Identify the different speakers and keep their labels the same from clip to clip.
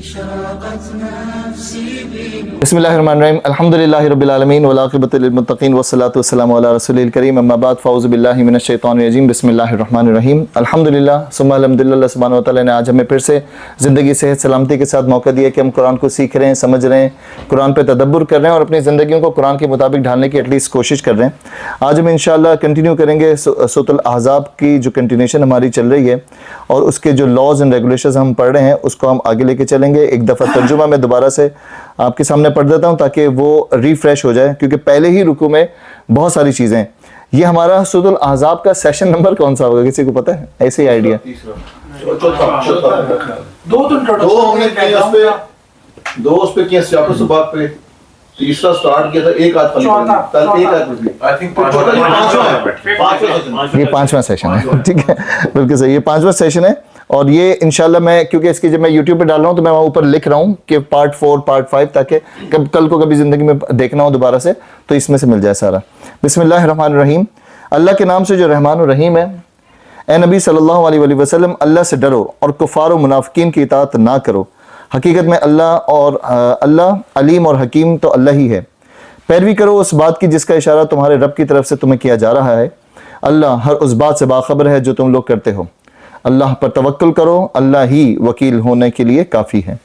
Speaker 1: بسم اللہ الرحمن الرحیم الحمدللہ رب العالمین والعاقبۃ للمتقین والصلاۃ والسلام علی رسول الکریم اما بعد فاعوذ باللہ من الشیطان الرجیم بسم اللہ الرحمن الرحیم الحمدللہ ثم الحمدللہ اللہ سبحانہ وتعالی نے آج ہمیں پھر سے زندگی صحت سلامتی کے ساتھ موقع دیا کہ ہم قرآن کو سیکھ رہے ہیں، سمجھ رہے ہیں، قرآن پہ تدبر کر رہے ہیں اور اپنی زندگیوں کو قرآن کے مطابق ڈھالنے کی ایٹ لیسٹ کوشش کر رہے ہیں۔ آج ہم انشاءاللہ کنٹینیو کریں گے سورۃ الاحزاب کی جو کنٹینیوشن ہماری چل رہی ہے اور اس کے جو لاز اینڈ ریگولیشنز ہم پڑھ رہے ہیں اس کو ہم آگے لے کے چلیں گے۔ ایک دفعہ ترجمہ میں دوبارہ سے آپ کے سامنے پڑھ دیتا ہوں تاکہ وہ ریفریش ہو جائے، کیونکہ پہلے ہی رکوع میں بہت ساری چیزیں ہیں۔ یہ ہمارا سورۃ الاحزاب کا سیشن نمبر کون سا ہوگا، کسی کو پتہ ہے؟ ایسے ہی آئیڈیا
Speaker 2: دو اس پہ کیا چیپٹر سے بات پہ تیسرا سٹارٹ کیا تھا، ایک آدھ
Speaker 1: یہ پانچواں سیشن ہے، ٹھیک ہے، بالکل صحیح، یہ پانچواں سیشن ہے۔ اور یہ انشاءاللہ میں کیونکہ اس کی جب میں یوٹیوب پہ ڈال رہا ہوں تو میں وہاں اوپر لکھ رہا ہوں کہ پارٹ 4 پارٹ 5 تاکہ کل کو کبھی زندگی میں دیکھنا ہو دوبارہ سے تو اس میں سے مل جائے سارا۔ بسم اللہ الرحمن الرحیم، اللہ کے نام سے جو رحمان الرحیم ہے۔ اے نبی صلی اللہ علیہ وآلہ وسلم، اللہ سے ڈرو اور کفار و منافقین کی اطاعت نہ کرو، حقیقت میں اللہ علیم اور حکیم تو اللہ ہی ہے۔ پیروی کرو اس بات کی جس کا اشارہ تمہارے رب کی طرف سے تمہیں کیا جا رہا ہے، اللہ ہر اس بات سے باخبر ہے جو تم لوگ کرتے ہو۔ اللہ پر توکل کرو، اللہ ہی وکیل ہونے کے لیے کافی ہے۔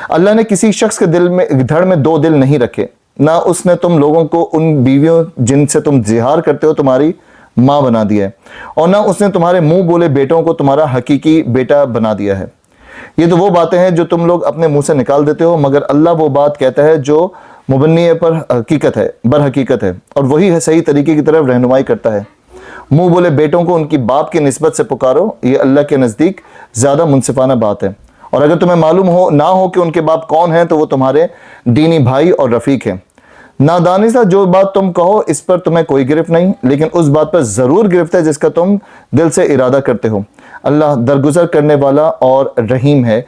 Speaker 1: اللہ نے کسی شخص کے دھڑ میں دو دل نہیں رکھے، نہ اس نے تم لوگوں کو ان بیویوں جن سے تم زہار کرتے ہو تمہاری ماں بنا دیا ہے، اور نہ اس نے تمہارے منہ بولے بیٹوں کو تمہارا حقیقی بیٹا بنا دیا ہے۔ یہ تو وہ باتیں ہیں جو تم لوگ اپنے منہ سے نکال دیتے ہو، مگر اللہ وہ بات کہتا ہے جو مبنی پر حقیقت ہے، بر حقیقت ہے، اور وہی ہے صحیح طریقے کی طرف رہنمائی کرتا ہے۔ منہ بولے بیٹوں کو ان کی باپ کی نسبت سے پکارو، یہ اللہ کے نزدیک زیادہ منصفانہ بات ہے، اور اگر تمہیں معلوم نہ ہو کہ ان کے باپ کون ہیں تو وہ تمہارے دینی بھائی اور رفیق ہیں۔ نادانستہ جو بات تم کہو اس پر تمہیں کوئی گرفت نہیں، لیکن اس بات پر ضرور گرفت ہے جس کا تم دل سے ارادہ کرتے ہو۔ اللہ درگزر کرنے والا اور رحیم ہے۔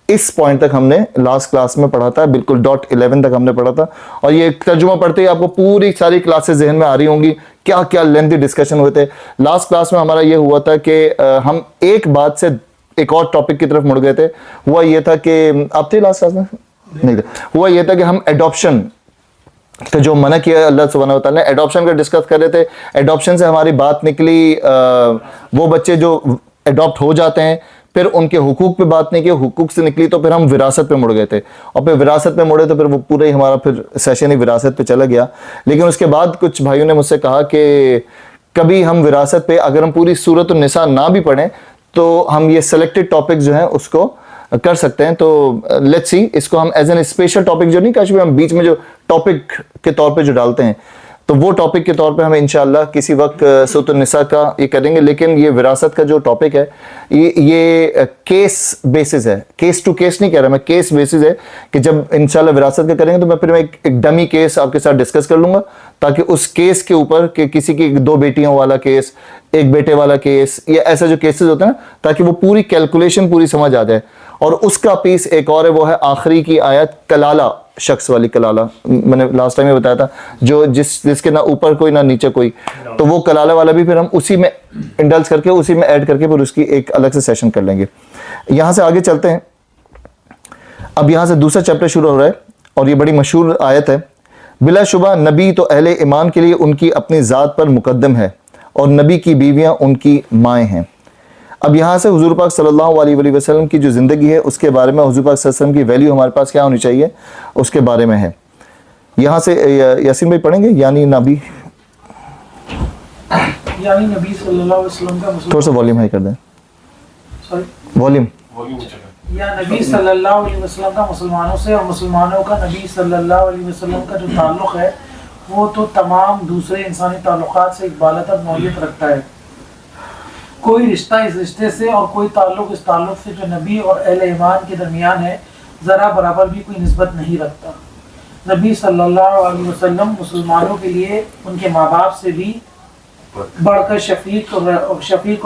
Speaker 1: اس پوائنٹ تک ہم نے لاسٹ کلاس میں پڑھا تھا، بالکل .11 تک ہم نے پڑھا تھا، اور یہ ترجمہ پڑھتے ہی آپ کو پوری ساری کلاسز ذہن میں آ رہی ہوں گی، کیا کیا لینتھی ڈسکشن ہوئے تھے۔ لاسٹ کلاس میں ہمارا یہ ہوا تھا کہ ہم ایک بات سے ایک اور ٹاپک کی طرف مڑ گئے تھے۔ ہوا یہ تھا کہ آپ تھے لاسٹ کلاس میں؟ نہیں تھے۔ ہوا یہ تھا کہ ہم ایڈاپشن کہ جو منع کیا اللہ سبحانہ وتعالیٰ نے، ایڈاپشن کا ڈسکس کر رہے تھے۔ ایڈاپشن سے ہماری بات نکلی وہ بچے جو ایڈاپٹ ہو جاتے ہیں، پھر ان کے حقوق پہ بات نہیں کی، حقوق سے نکلی تو پھر ہم وراثت پہ مڑ گئے تھے، اور پھر وراثت پہ مڑے تو پھر وہ پورا ہی ہمارا پھر سیشن ہی وراثت پہ چلا گیا۔ لیکن اس کے بعد کچھ بھائیوں نے مجھ سے کہا کہ کبھی ہم وراثت پہ اگر ہم پوری سورۃ النساء نہ بھی پڑھیں تو ہم یہ سلیکٹڈ ٹاپک جو ہیں اس کو کر سکتے ہیں۔ تو لیٹس سی، اس کو ہم ایز این اسپیشل ٹاپک جو نہیں کہا، ہم بیچ میں جو ٹاپک کے طور پہ جو ڈالتے ہیں تو وہ ٹاپک کے طور پہ ہم انشاءاللہ کسی وقت سورۃ النساء کا یہ کریں گے۔ لیکن یہ وراثت کا جو ٹاپک ہے یہ کیس بیسز ہے، کیس ٹو کیس نہیں کہہ رہا میں، کیس بیسز ہے کہ جب انشاءاللہ وراثت کا کریں گے تو میں پھر ایک ڈمی کیس آپ کے ساتھ ڈسکس کر لوں گا، تاکہ اس کیس کے اوپر کہ کسی کی 2 بیٹیوں والا کیس، 1 بیٹے والا کیس، یا ایسا جو کیسز ہوتے ہیں تاکہ وہ پوری کیلکولیشن پوری سمجھ آ جائے۔ اور اس کا پیس ایک اور ہے، وہ ہے آخری کی آیت کلالہ، شخص والی کلالہ، میں نے لاسٹ ٹائم یہ بتایا تھا، جو جس کے نہ اوپر کوئی نہ نیچے کوئی، تو وہ کلالہ والا بھی پھر ہم اسی میں انڈلس کر کے اسی میں ایڈ کر کے پھر اس کی ایک الگ سے سیشن کر لیں گے۔ یہاں سے آگے چلتے ہیں۔ اب یہاں سے دوسرا چیپٹر شروع ہو رہا ہے اور یہ بڑی مشہور آیت ہے۔ بلا شبہ نبی تو اہل ایمان کے لیے ان کی اپنی ذات پر مقدم ہے، اور نبی کی بیویاں ان کی مائیں ہیں۔ اب یہاں سے حضور پاک صلی اللہ علیہ وآلہ وسلم کی جو زندگی ہے اس کے بارے میں، حضور پاک صلی اللہ علیہ وسلم کی ویلیو ہمارے پاس کیا ہونی چاہیے اس کے بارے میں ہے۔ یہاں سے یاسین بھائی پڑھیں گے، یعنی نبی
Speaker 3: صلی اللہ علیہ وسلم کا
Speaker 1: تھوڑا سا والیوم ہائی کر دیں، والیوم۔
Speaker 3: یا نبی صلی اللہ علیہ وسلم کا مسلمانوں سے اور مسلمانوں کا نبی صلی اللہ علیہ وسلم کا جو تعلق ہے وہ تو تمام دوسرے انسانی تعلقات سے ایک بالاتر نوعیت رکھتا ہے۔ کوئی رشتہ اس رشتے سے اور کوئی تعلق اس تعلق سے جو نبی اور اہل ایمان کے درمیان ہے ذرا برابر بھی کوئی نسبت نہیں رکھتا۔ نبی صلی اللہ علیہ وسلم مسلمانوں کے لیے ان کے ماں باپ سے بھی بڑھ کر شفیق اور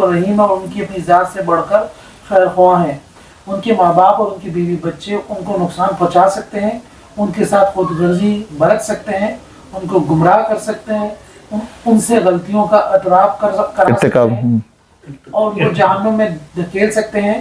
Speaker 3: رحیم، اور ان کی اپنی ذات سے بڑھ کر خیر خواہ ہیں۔ ان کے ماں باپ اور ان کی بیوی بچے ان کو نقصان پہنچا سکتے ہیں، ان کے ساتھ خود غرضی برت سکتے ہیں، ان کو گمراہ کر سکتے ہیں، ان سے غلطیوں کا اعتراف کر سکتے ہیں اور ان کو جہنم میں دھکیل سکتے ہیں،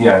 Speaker 1: Yes,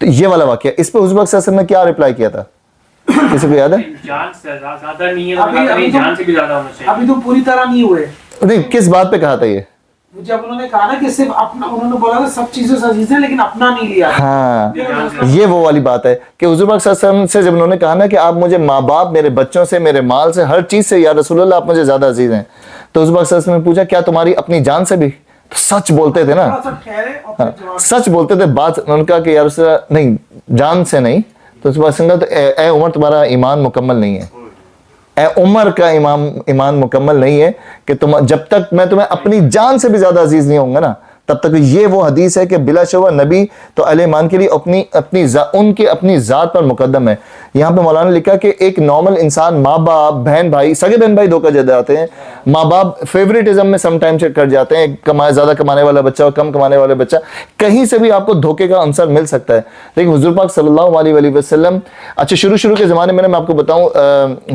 Speaker 1: تو یہ والا واقعہ, اس پہ حضور پاک صلی اللہ علیہ وسلم نے کیا رپلائی کیا تھا, کسی کو یاد ہے؟
Speaker 4: جان سے زیادہ نہیں ہے, جان سے بھی زیادہ ہونا چاہیے.
Speaker 3: ابھی تو پوری طرح نہیں ہوئے.
Speaker 1: نہیں, کس بات پہ کہا تھا یہ؟
Speaker 3: جب انہوں نے کہا نا کہ صرف اپنا, انہوں نے بولا کہ سب چیزیں عزیز ہیں لیکن اپنا نہیں لیا.
Speaker 1: ہاں, یہ وہ والی بات ہے کہ حضور پاک صلی اللہ علیہ وسلم سے جب انہوں نے کہا نا کہ آپ مجھے ماں باپ, میرے بچوں سے, میرے مال سے, ہر چیز سے یا رسول اللہ آپ مجھے زیادہ عزیز ہیں, تو حضور پاک صلی اللہ علیہ وسلم نے پوچھا کیا تمہاری اپنی جان سے بھی؟ تو سچ بولتے تھے نا, سچ بولتے تھے بات. انہوں نے کہا کہ یا رسول اللہ نہیں, جان سے نہیں. تو حضور پاک صلی اللہ علیہ وسلم نے کہا اے عمر تمہارا ایمان مکمل نہیں ہے, اے عمر کا ایمان مکمل نہیں ہے کہ تم, جب تک میں تمہیں اپنی جان سے بھی زیادہ عزیز نہیں ہوں گا نا تب تک. یہ وہ حدیث ہے کہ بلا شبہ نبی تو اہل ایمان کے لیے ان کی اپنی ذات پر مقدم ہے. یہاں پہ مولانا نے لکھا کہ ایک نارمل انسان, ماں باپ, بہن بھائی, سگے بہن بھائی دھوکہ دے جاتے ہیں, ماں باپ فیوریٹزم میں سم ٹائم کر جاتے ہیں, زیادہ کمانے والا بچہ اور کم کمانے والا بچہ, کہیں سے بھی آپ کو دھوکے کا عنصر مل سکتا ہے. لیکن حضور پاک صلی اللہ علیہ وآلہ وسلم, اچھا شروع کے زمانے میں میں آپ کو بتاؤں,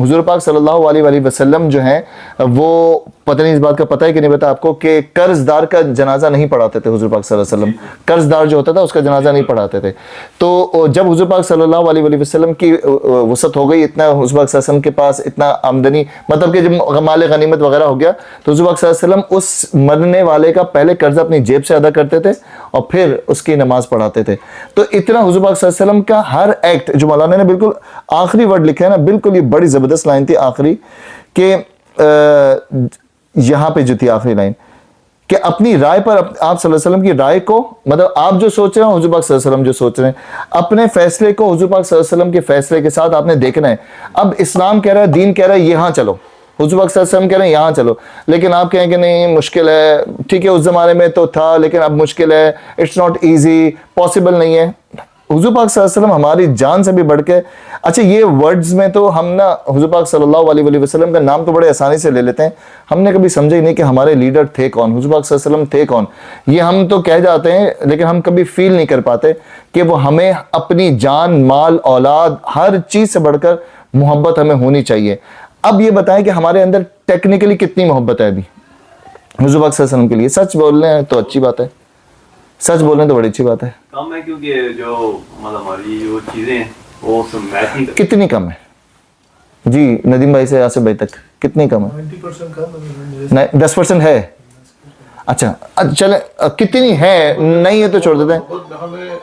Speaker 1: حضور پاک صلی اللہ علیہ وآلہ وسلم جو ہیں وہ, پتہ نہیں اس بات کا پتہ ہے کہ نہیں پتہ آپ کو, کہ قرض دار کا جنازہ نہیں پڑھاتے تھے حضور پاک صلی اللہ علیہ وسلم. قرض دار جو ہوتا تھا اس کا جنازہ نہیں پڑھاتے تھے. تو جب حضور پاک صلی اللہ علیہ وآلہ وسلم کی وسعت ہو گئی, اتنا حضور پاک صلی اللہ علیہ وسلم کے پاس اتنا آمدنی, مطلب کہ جب مال غنیمت وغیرہ ہو گیا, تو حضور پاک صلی اللہ علیہ وسلم اس مرنے والے کا پہلے قرض اپنی جیب سے ادا کرتے تھے اور پھر اس کی نماز پڑھاتے تھے. تو اتنا حضور پاک صلی اللہ علیہ وسلم کا ہر ایکٹ, جو مولانا نے بالکل آخری ورڈ لکھا ہے نا, بالکل یہ بڑی زبردست لائن تھی آخری, کہ یہاں پہ جو تھی آخری لائن, کہ اپنی رائے پر آپ صلی اللہ علیہ وسلم کی رائے کو, مطلب آپ جو سوچ رہے ہیں حضور پاک صلی اللہ علیہ وسلم جو سوچ رہے ہیں, اپنے فیصلے کو حضور پاک صلی اللہ علیہ وسلم کے فیصلے کے ساتھ آپ نے دیکھنا ہے. اب اسلام کہہ رہا ہے, دین کہہ رہا ہے یہاں چلو, حضور پاک صلی اللہ علیہ وسلم کہہ رہے ہیں یہاں چلو, لیکن آپ کہیں کہ نہیں مشکل ہے, ٹھیک ہے اس زمانے میں تو تھا لیکن اب مشکل ہے, اٹس ناٹ ایزی, پاسبل نہیں ہے. حضور پاک صلی اللہ علیہ وسلم ہماری جان سے بھی بڑھ کے, اچھا یہ ورڈز میں تو ہم نا حضور پاک صلی اللہ علیہ وآلہ وسلم کا نام تو بڑے آسانی سے لے لیتے ہیں, ہم نے کبھی سمجھا ہی نہیں کہ ہمارے لیڈر تھے کون, حضور پاک صلی اللہ علیہ وسلم تھے کون. یہ ہم تو کہہ جاتے ہیں لیکن ہم کبھی فیل نہیں کر پاتے کہ وہ ہمیں اپنی جان, مال, اولاد, ہر چیز سے بڑھ کر محبت ہمیں ہونی چاہیے. اب یہ بتائیں کہ ہمارے اندر ٹیکنیکلی کتنی محبت ہے ابھی حضور پاک صلی اللہ علیہ وسلم کے لیے. سچ بول رہے ہیں تو اچھی بات ہے, سچ بولنے تو بڑی اچھی بات ہے.
Speaker 5: کم ہے کیونکہ جو مطلب ہماری جو چیزیں ہیں وہ سب میچ نہیں کرتی.
Speaker 1: کتنی کم ہے جی, ندیم بھائی سے آصف بھائی تک کتنی کم ہے؟ 10% ہے. اچھا چلیں, کتنی ہے, نہیں ہے تو چھوڑ دیتے ہیں.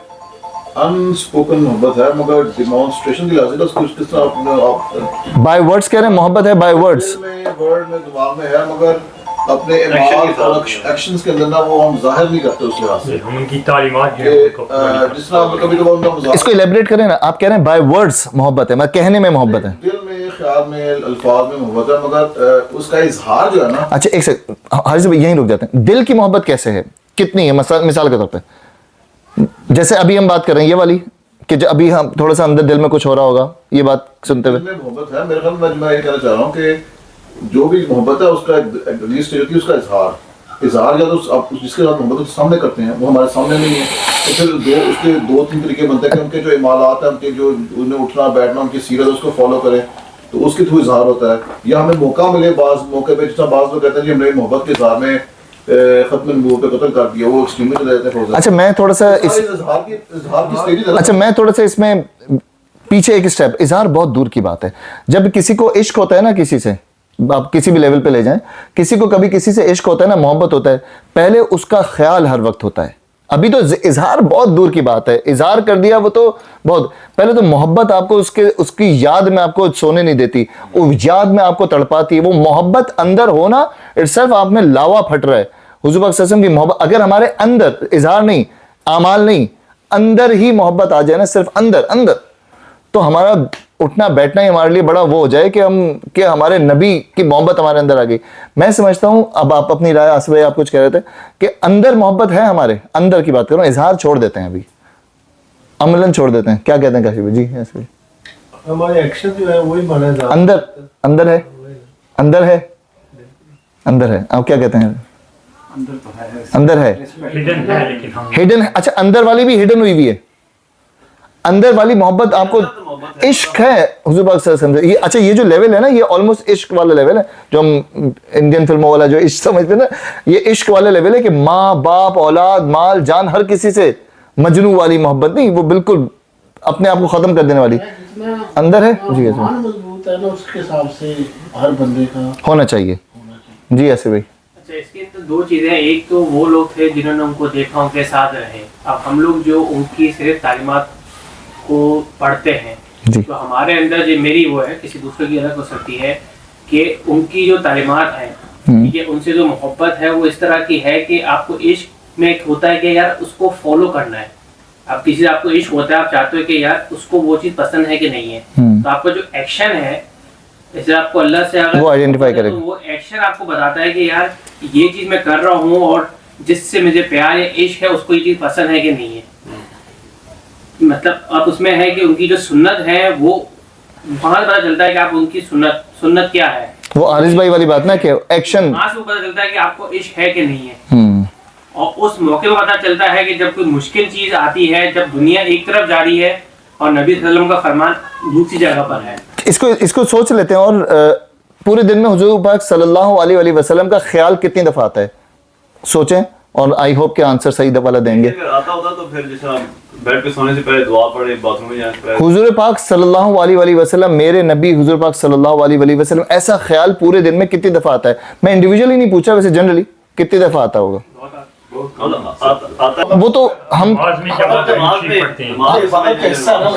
Speaker 2: انسپوکن محبت ہے مگر ڈیمانسٹریشن کی لازم ہے, اس کو کس طرح آپ
Speaker 1: بائی ورڈز کہہ رہے ہیں, محبت ہے بائی ورڈز,
Speaker 2: دل میں, ورڈ میں, دماغ میں ہے, مگر اپنے اعمال اور ایکشنز کے اندر نا وہ ہم ظاہر نہیں کرتے اس لحاظ سے.
Speaker 4: ہم ان کی تعلیمات جو
Speaker 2: جس طرح کبھی کبھی ان کا مذاق,
Speaker 1: اس کو الیبریٹ کریں نا, آپ کہہ رہے ہیں بائی ورڈز محبت ہے, مگر کہنے میں محبت ہے.
Speaker 2: دل میں, خیال میں, الفاظ میں محبت ہے, مگر اس کا اظہار جو ہے نا.
Speaker 1: اچھا ایک سیکنڈ, حاجی صاحب یہیں رک جاتے ہیں. دل کی محبت کیسے ہے, کتنی ہے, مثال کے طور پہ جیسے ابھی ہم بات کر رہے ہیں یہ والی, کہ جو ابھی ہم تھوڑا سا اندر دل میں کچھ ہو رہا ہوگا, یہ بات سنتے ہوئے
Speaker 2: دل میں محبت ہے, میرے خیال میں یہ کہنا چاہ رہا ہوں کہ جو بھی محبت ہے اس کا اگلی اسٹیج ہوتی ہے اس کا اظہار یا تو آپ جس کے ساتھ محبت سامنے کرتے ہیں وہ ہمارے سامنے نہیں ہے, تو پھر اس کے 2-3 طریقے بنتے ہیں کہ ان کے جو اعمالات ہیں, ان کے جو انہیں اٹھنا بیٹھنا, ان کی سیرت اس کو فالو کریں, تو اس کے تھرو اظہار ہوتا ہے. یا ہمیں موقع ملے بعض موقع پہ, جس طرح بعض لوگ کہتے ہیں جی ہم نے محبت کے اظہار میں ختم نبوت پہ قتل کر دیا, وہ ایکسٹریملی چلے جاتے ہیں.
Speaker 1: اچھا میں تھوڑا سا
Speaker 2: اظہار کی اسٹیج ہے.
Speaker 1: اچھا میں تھوڑا سا اس میں پیچھے ایک اسٹیپ, اظہار بہت دور کی بات ہے. جب کسی کو عشق ہوتا ہے نا, کسی سے آپ کسی بھی لیول پہ لے جائیں, کسی کو کبھی کسی سے عشق ہوتا ہے نا, محبت ہوتا ہے, پہلے اس کا خیال ہر وقت ہوتا ہے. ابھی تو اظہار بہت دور کی بات ہے, اظہار کر دیا وہ تو بہت, پہلے تو محبت آپ کو اس کی یاد میں آپ کو سونے نہیں دیتی, وہ یاد میں آپ کو تڑپاتی ہے. وہ محبت اندر ہونا اٹسیلف آپ میں لاوا پھٹ رہا ہے. حضور پاک صلی اللہ علیہ وسلم کی محبت اگر ہمارے اندر, اظہار نہیں, اعمال نہیں, اندر ہی محبت آ جائے نا, صرف اندر, تو ہمارا اٹھنا بیٹھنا ہی ہمارے لیے بڑا وہ ہو جائے کہ ہمارے نبی کی محبت ہمارے اندر آ گئی. میں سمجھتا ہوں, اب آپ اپنی رائے, آصف بھائی آپ کچھ کہہ رہے تھے کہ اندر محبت ہے, ہمارے اندر کی بات کروں, اظہار چھوڑ دیتے ہیں, ابھی عملاً چھوڑ دیتے ہیں. کیا کہتے ہیں کاشف بھائی؟ جی ایسے
Speaker 6: ہمارے ایکشن جو ہے وہی مانا ہے.
Speaker 1: اندر ہے. آپ کیا کہتے ہیں؟ اندر ہے, ہڈن ہے. اچھا اندر والی بھی ہڈن ہوئی ہے, اندر والی محبت آپ کو عشق ہے حضور پاک صلی اللہ علیہ وسلم سے. اچھا یہ جو لیول ہے نا, یہ آلموسٹ عشق والا لیول ہے, جو ہم انڈین فلموں والا جو عشق سمجھتے ہیں نا, یہ عشق والا لیول ہے کہ ماں باپ, اولاد, مال, جان, ہر کسی سے مجنو والی محبت نہیں, وہ بالکل اپنے آپ کو ختم کر دینے والی اندر ہے. جی ایسے
Speaker 6: مضبوط ہے نا, اس کے حساب سے ہر بندے کا
Speaker 1: ہونا چاہیے. جی ایسے بھائی.
Speaker 4: اچھا, اس کے اندر دو چیزیں ہیں. ایک تو وہ لوگ تھے جنہوں نے ان کو دیکھا, ان کے ساتھ رہے. اب ہم لوگ جو ان کی صرف تعلیمات کو پڑھتے ہیں,
Speaker 1: جی
Speaker 4: تو ہمارے اندر جو میری وہ ہے, کسی دوسرے کی الگ ہو سکتی ہے, کہ ان کی جو تعلیمات ہیں, ٹھیک ہے, ان سے جو محبت ہے وہ اس طرح کی ہے کہ آپ کو عشق میں ایک ہوتا ہے کہ یار اس کو فالو کرنا ہے. اب کسی سے آپ کو عشق ہوتا ہے, آپ چاہتے ہو کہ یار اس کو وہ چیز پسند ہے کہ نہیں ہے, تو آپ کا جو ایکشن ہے, جیسے آپ کو اللہ سے اگر
Speaker 1: وہ آئیڈینٹیفائی کرے گا,
Speaker 4: وہ ایکشن آپ کو بتاتا ہے کہ یار یہ چیز میں کر رہا ہوں اور جس سے مجھے پیار یا عشق ہے اس کو یہ چیز پسند ہے کہ نہیں ہے. مطلب آپ اس میں ہے کہ ان کی جو سنت ہے وہ وہاں سے پتہ چلتا ہے کہ آپ ان کی سنت کیا ہے.
Speaker 1: وہ حارث بھائی والی بات نا کہ ایکشن,
Speaker 4: وہاں سے وہ پتہ چلتا ہے کہ آپ کو عشق ہے کہ نہیں ہے. اور اس موقع پہ پتہ چلتا ہے کہ جب کوئی مشکل چیز آتی ہے, جب دنیا ایک طرف جا رہی ہے اور نبی صلی اللہ علیہ وسلم کا فرمان دوسری جگہ پر ہے. اس کو سوچ لیتے ہیں, اور پورے دن میں حضور پاک صلی اللہ علیہ وسلم کا خیال کتنی دفعہ آتا ہے, سوچیں, اور آئی ہوپ کہ آنسر صحیح دفعہ دیں گے.
Speaker 5: اگر آتا ہوتا تو پھر جیسے بیڈ پہ سونے سے پہلے دعا پڑھے, باتھ روم میں جانے سے پہلے.
Speaker 1: حضور پاک صلی اللہ علیہ وسلم, میرے نبی حضور پاک صلی اللہ علیہ وسلم, ایسا خیال پورے دن میں کتنی دفعہ آتا ہے؟ میں انڈیویجولی نہیں پوچھا, ویسے جنرلی کتنی دفعہ آتا ہوگا؟ وہ تو ہم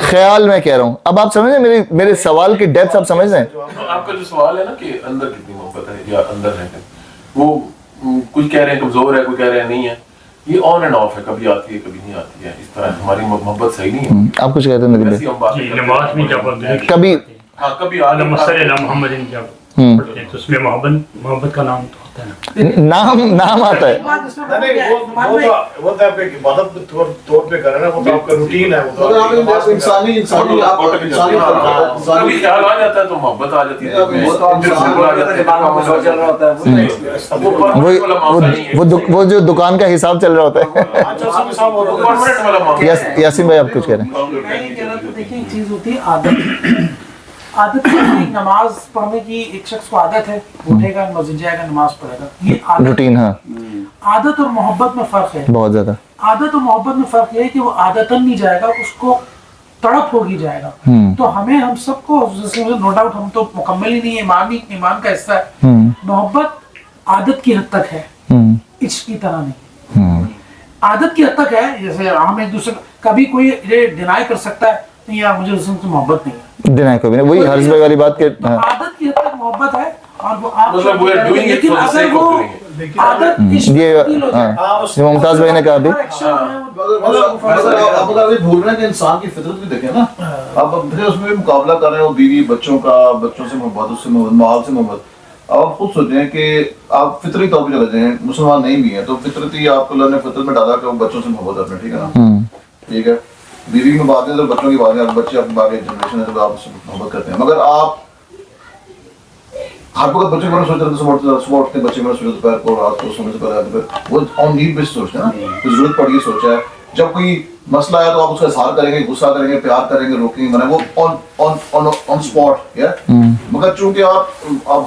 Speaker 1: خیال میں کہہ رہا ہوں. اب آپ سمجھ رہے ہیں میرے سوال کی ڈیپتھ آپ سمجھ رہے ہیں؟
Speaker 7: آپ کا جو سوال ہے نا کہ اندر کتنی محبت ہے یا اندر ہے, وہ کچھ کہہ رہے ہیں کمزور ہے, کوئی کہہ رہے ہیں نہیں ہے. یہ آن اینڈ آف ہے, کبھی آتی ہے کبھی نہیں آتی ہے. اس طرح ہماری محبت صحیح نہیں ہے.
Speaker 1: آپ کچھ کہتے ہیں
Speaker 7: ایسی ہم باتیں
Speaker 8: نماز میں جب
Speaker 1: کبھی
Speaker 7: ہاں کبھی آدم
Speaker 8: محمد جب پڑھتے ہیں تو اس میں محبت کا نام تو ہوتا ہے نا,
Speaker 1: نام آتا ہے.
Speaker 6: وہ تو آپ ایک عبادت کے طور پہ کر رہے ہیں, وہ تو آپ کا روٹین ہے. وہ تو
Speaker 2: انسانی
Speaker 7: کبھی خیال آ جاتا ہے تو محبت آ جاتی ہے,
Speaker 1: وہ جو دکان کا حساب چل رہا ہوتا ہے. یاسین بھائی آپ کچھ کہہ رہے ہیں؟
Speaker 3: دیکھیں ایک چیز ہوتی ہے عادت. عادت ایک نماز پڑھنے کی ایک شخص کو عادت ہے, اٹھے گا مسجد جائے گا نماز پڑھے گا, یہ عادت
Speaker 1: روٹین. ہاں,
Speaker 3: عادت اور محبت میں فرق ہے
Speaker 1: بہت زیادہ.
Speaker 3: عادت اور محبت میں فرق یہ ہے کہ وہ عادتاً نہیں جائے گا, اس کو تڑپ ہوگی جائے گا. تو ہم سب کو نو ڈاؤٹ ہم تو مکمل ہی نہیں ہے, ایمان کا حصہ ہے. محبت عادت کی حد تک ہے, عشق کی طرح نہیں. عادت کی حد تک ہے, جیسے ہم ایک دوسرے کبھی کوئی ڈینائی کر سکتا ہے نہیں یار مجھے اس سے محبت نہیں ہے,
Speaker 1: ڈینائی کو بھی نہیں. وہی حارث بھائی والی بات کہ
Speaker 3: عادت کی حد تک محبت ہے, اور وہ آپ
Speaker 7: مطلب وہ doing it
Speaker 3: لیکن
Speaker 7: for the
Speaker 3: اگر
Speaker 7: sake of
Speaker 3: وہ
Speaker 7: doing it.
Speaker 3: عادت
Speaker 1: یہ جو ممتاز بھائی نے کہا ابھی,
Speaker 2: آپ اگر بھول رہے ہیں کہ انسان کی فطرت بھی دیکھیں نا, آپ دیکھیں اس میں بھی مقابلہ کر رہے ہو, بیوی بچوں کا, بچوں سے محبت, اس سے محبت, مال سے محبت. اب آپ خود سوچیں کہ آپ فطری طور پہ چلے جائیں, مسلمان نہیں بھی ہیں تو فطرتی آپ کو اللہ نے فطرت میں ڈالا کہ وہ بچوں سے محبت کرنا, ٹھیک ہے نا, ٹھیک ہے. بیوی میں بات ہے تو بچوں کی بات ہے, بچے آپ باقی جنریشن ہے تو آپ اس سے محبت کرتے ہیں. مگر آپ ہر وقت بچے کو سوچ رہے تھے, صبح اٹھتے بچے کو سوچ دوپہر کو, رات کو سونے سے پہلے, وہ آن نیڈ بیس سوچتے ہیں نا, ضرورت پڑ گئی سوچا ہے. جب کوئی مسئلہ آیا تو آپ اس کا اظہار کریں گے, غصہ کریں گے, پیار کریں گے, روکیں گے, وہ آن اسپاٹ. مگر چونکہ آپ